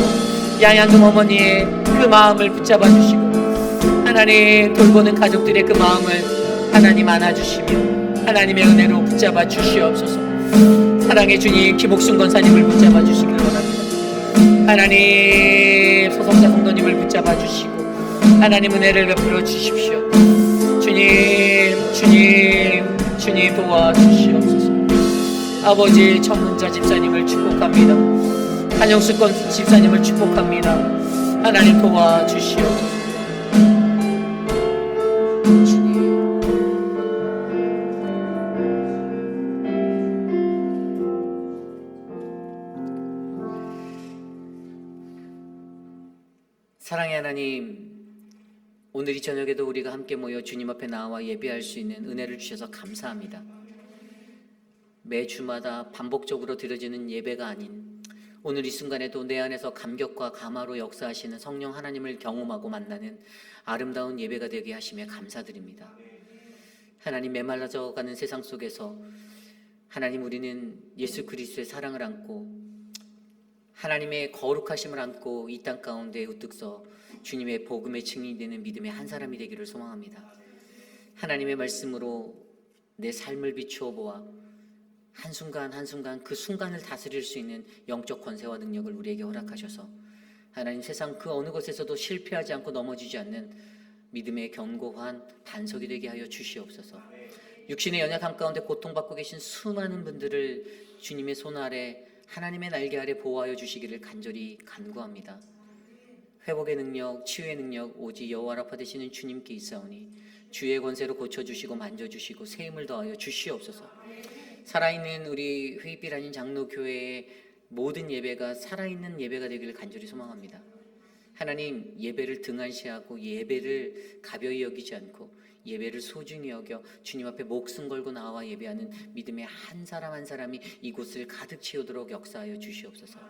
양양금 어머니의 그 마음을 붙잡아 주시고 하나님 돌보는 가족들의 그 마음을 하나님 안아주시며 하나님의 은혜로 붙잡아 주시옵소서. 사랑의 주님 김옥순 권사님을 붙잡아 주시길 원합니다. 하나님 소속사 성도님을 붙잡아 주시고 하나님 은혜를 베풀어 주십시오. 주님 도와주시옵소서. 아버지 천문자 집사님을 축복합니다. 한영수권 집사님을 축복합니다. 하나님 도와주시옵소서. 주님. 사랑의 하나님, 오늘 이 저녁에도 우리가 함께 모여 주님 앞에 나와 예배할 수 있는 은혜를 주셔서 감사합니다. 매주마다 반복적으로 드려지는 예배가 아닌 오늘 이 순간에도 내 안에서 감격과 감화로 역사하시는 성령 하나님을 경험하고 만나는 아름다운 예배가 되게 하심에 감사드립니다. 하나님, 메말라져가는 세상 속에서 하나님, 우리는 예수 그리스도의 사랑을 안고 하나님의 거룩하심을 안고 이 땅 가운데 우뚝 서 주님의 복음의 증인이 되는 믿음의 한 사람이 되기를 소망합니다. 하나님의 말씀으로 내 삶을 비추어 보아 한순간 한순간 그 순간을 다스릴 수 있는 영적 권세와 능력을 우리에게 허락하셔서 하나님, 세상 그 어느 것에서도 실패하지 않고 넘어지지 않는 믿음의 견고한 반석이 되게 하여 주시옵소서. 육신의 연약함 가운데 고통받고 계신 수많은 분들을 주님의 손 아래, 하나님의 날개 아래 보호하여 주시기를 간절히 간구합니다. 회복의 능력, 치유의 능력 오직 여호와 라파 되시는 주님께 있사오니 주의 권세로 고쳐주시고 만져주시고 새 힘을 더하여 주시옵소서. 살아있는 우리 회빛 아닌 장로교회의 모든 예배가 살아있는 예배가 되기를 간절히 소망합니다. 하나님, 예배를 등한시하고 예배를 가벼이 여기지 않고 예배를 소중히 여겨 주님 앞에 목숨 걸고 나와 예배하는 믿음의 한 사람 한 사람이 이곳을 가득 채우도록 역사하여 주시옵소서.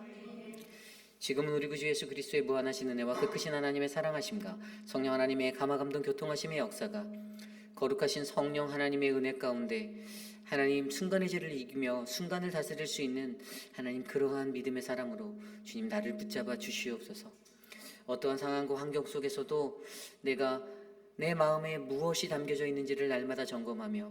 지금은 우리 구주 예수 그리스도의 무한하신 은혜와 그 크신 하나님의 사랑하심과 성령 하나님의 감화감동 교통하심의 역사가 거룩하신 성령 하나님의 은혜 가운데 하나님, 순간의 죄를 이기며 순간을 다스릴 수 있는 하나님, 그러한 믿음의 사람으로 주님 나를 붙잡아 주시옵소서. 어떠한 상황과 환경 속에서도 내가 내 마음에 무엇이 담겨져 있는지를 날마다 점검하며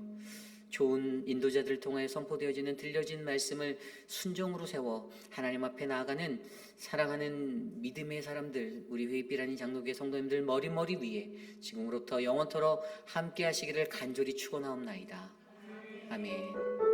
좋은 인도자들을 통하여 선포되어지는 들려진 말씀을 순종으로 세워 하나님 앞에 나아가는 사랑하는 믿음의 사람들, 우리 회빛 아닌 장로교회 성도님들 머리 위에 지금으로부터 영원토록 함께 하시기를 간절히 축원하옵나이다. 아멘.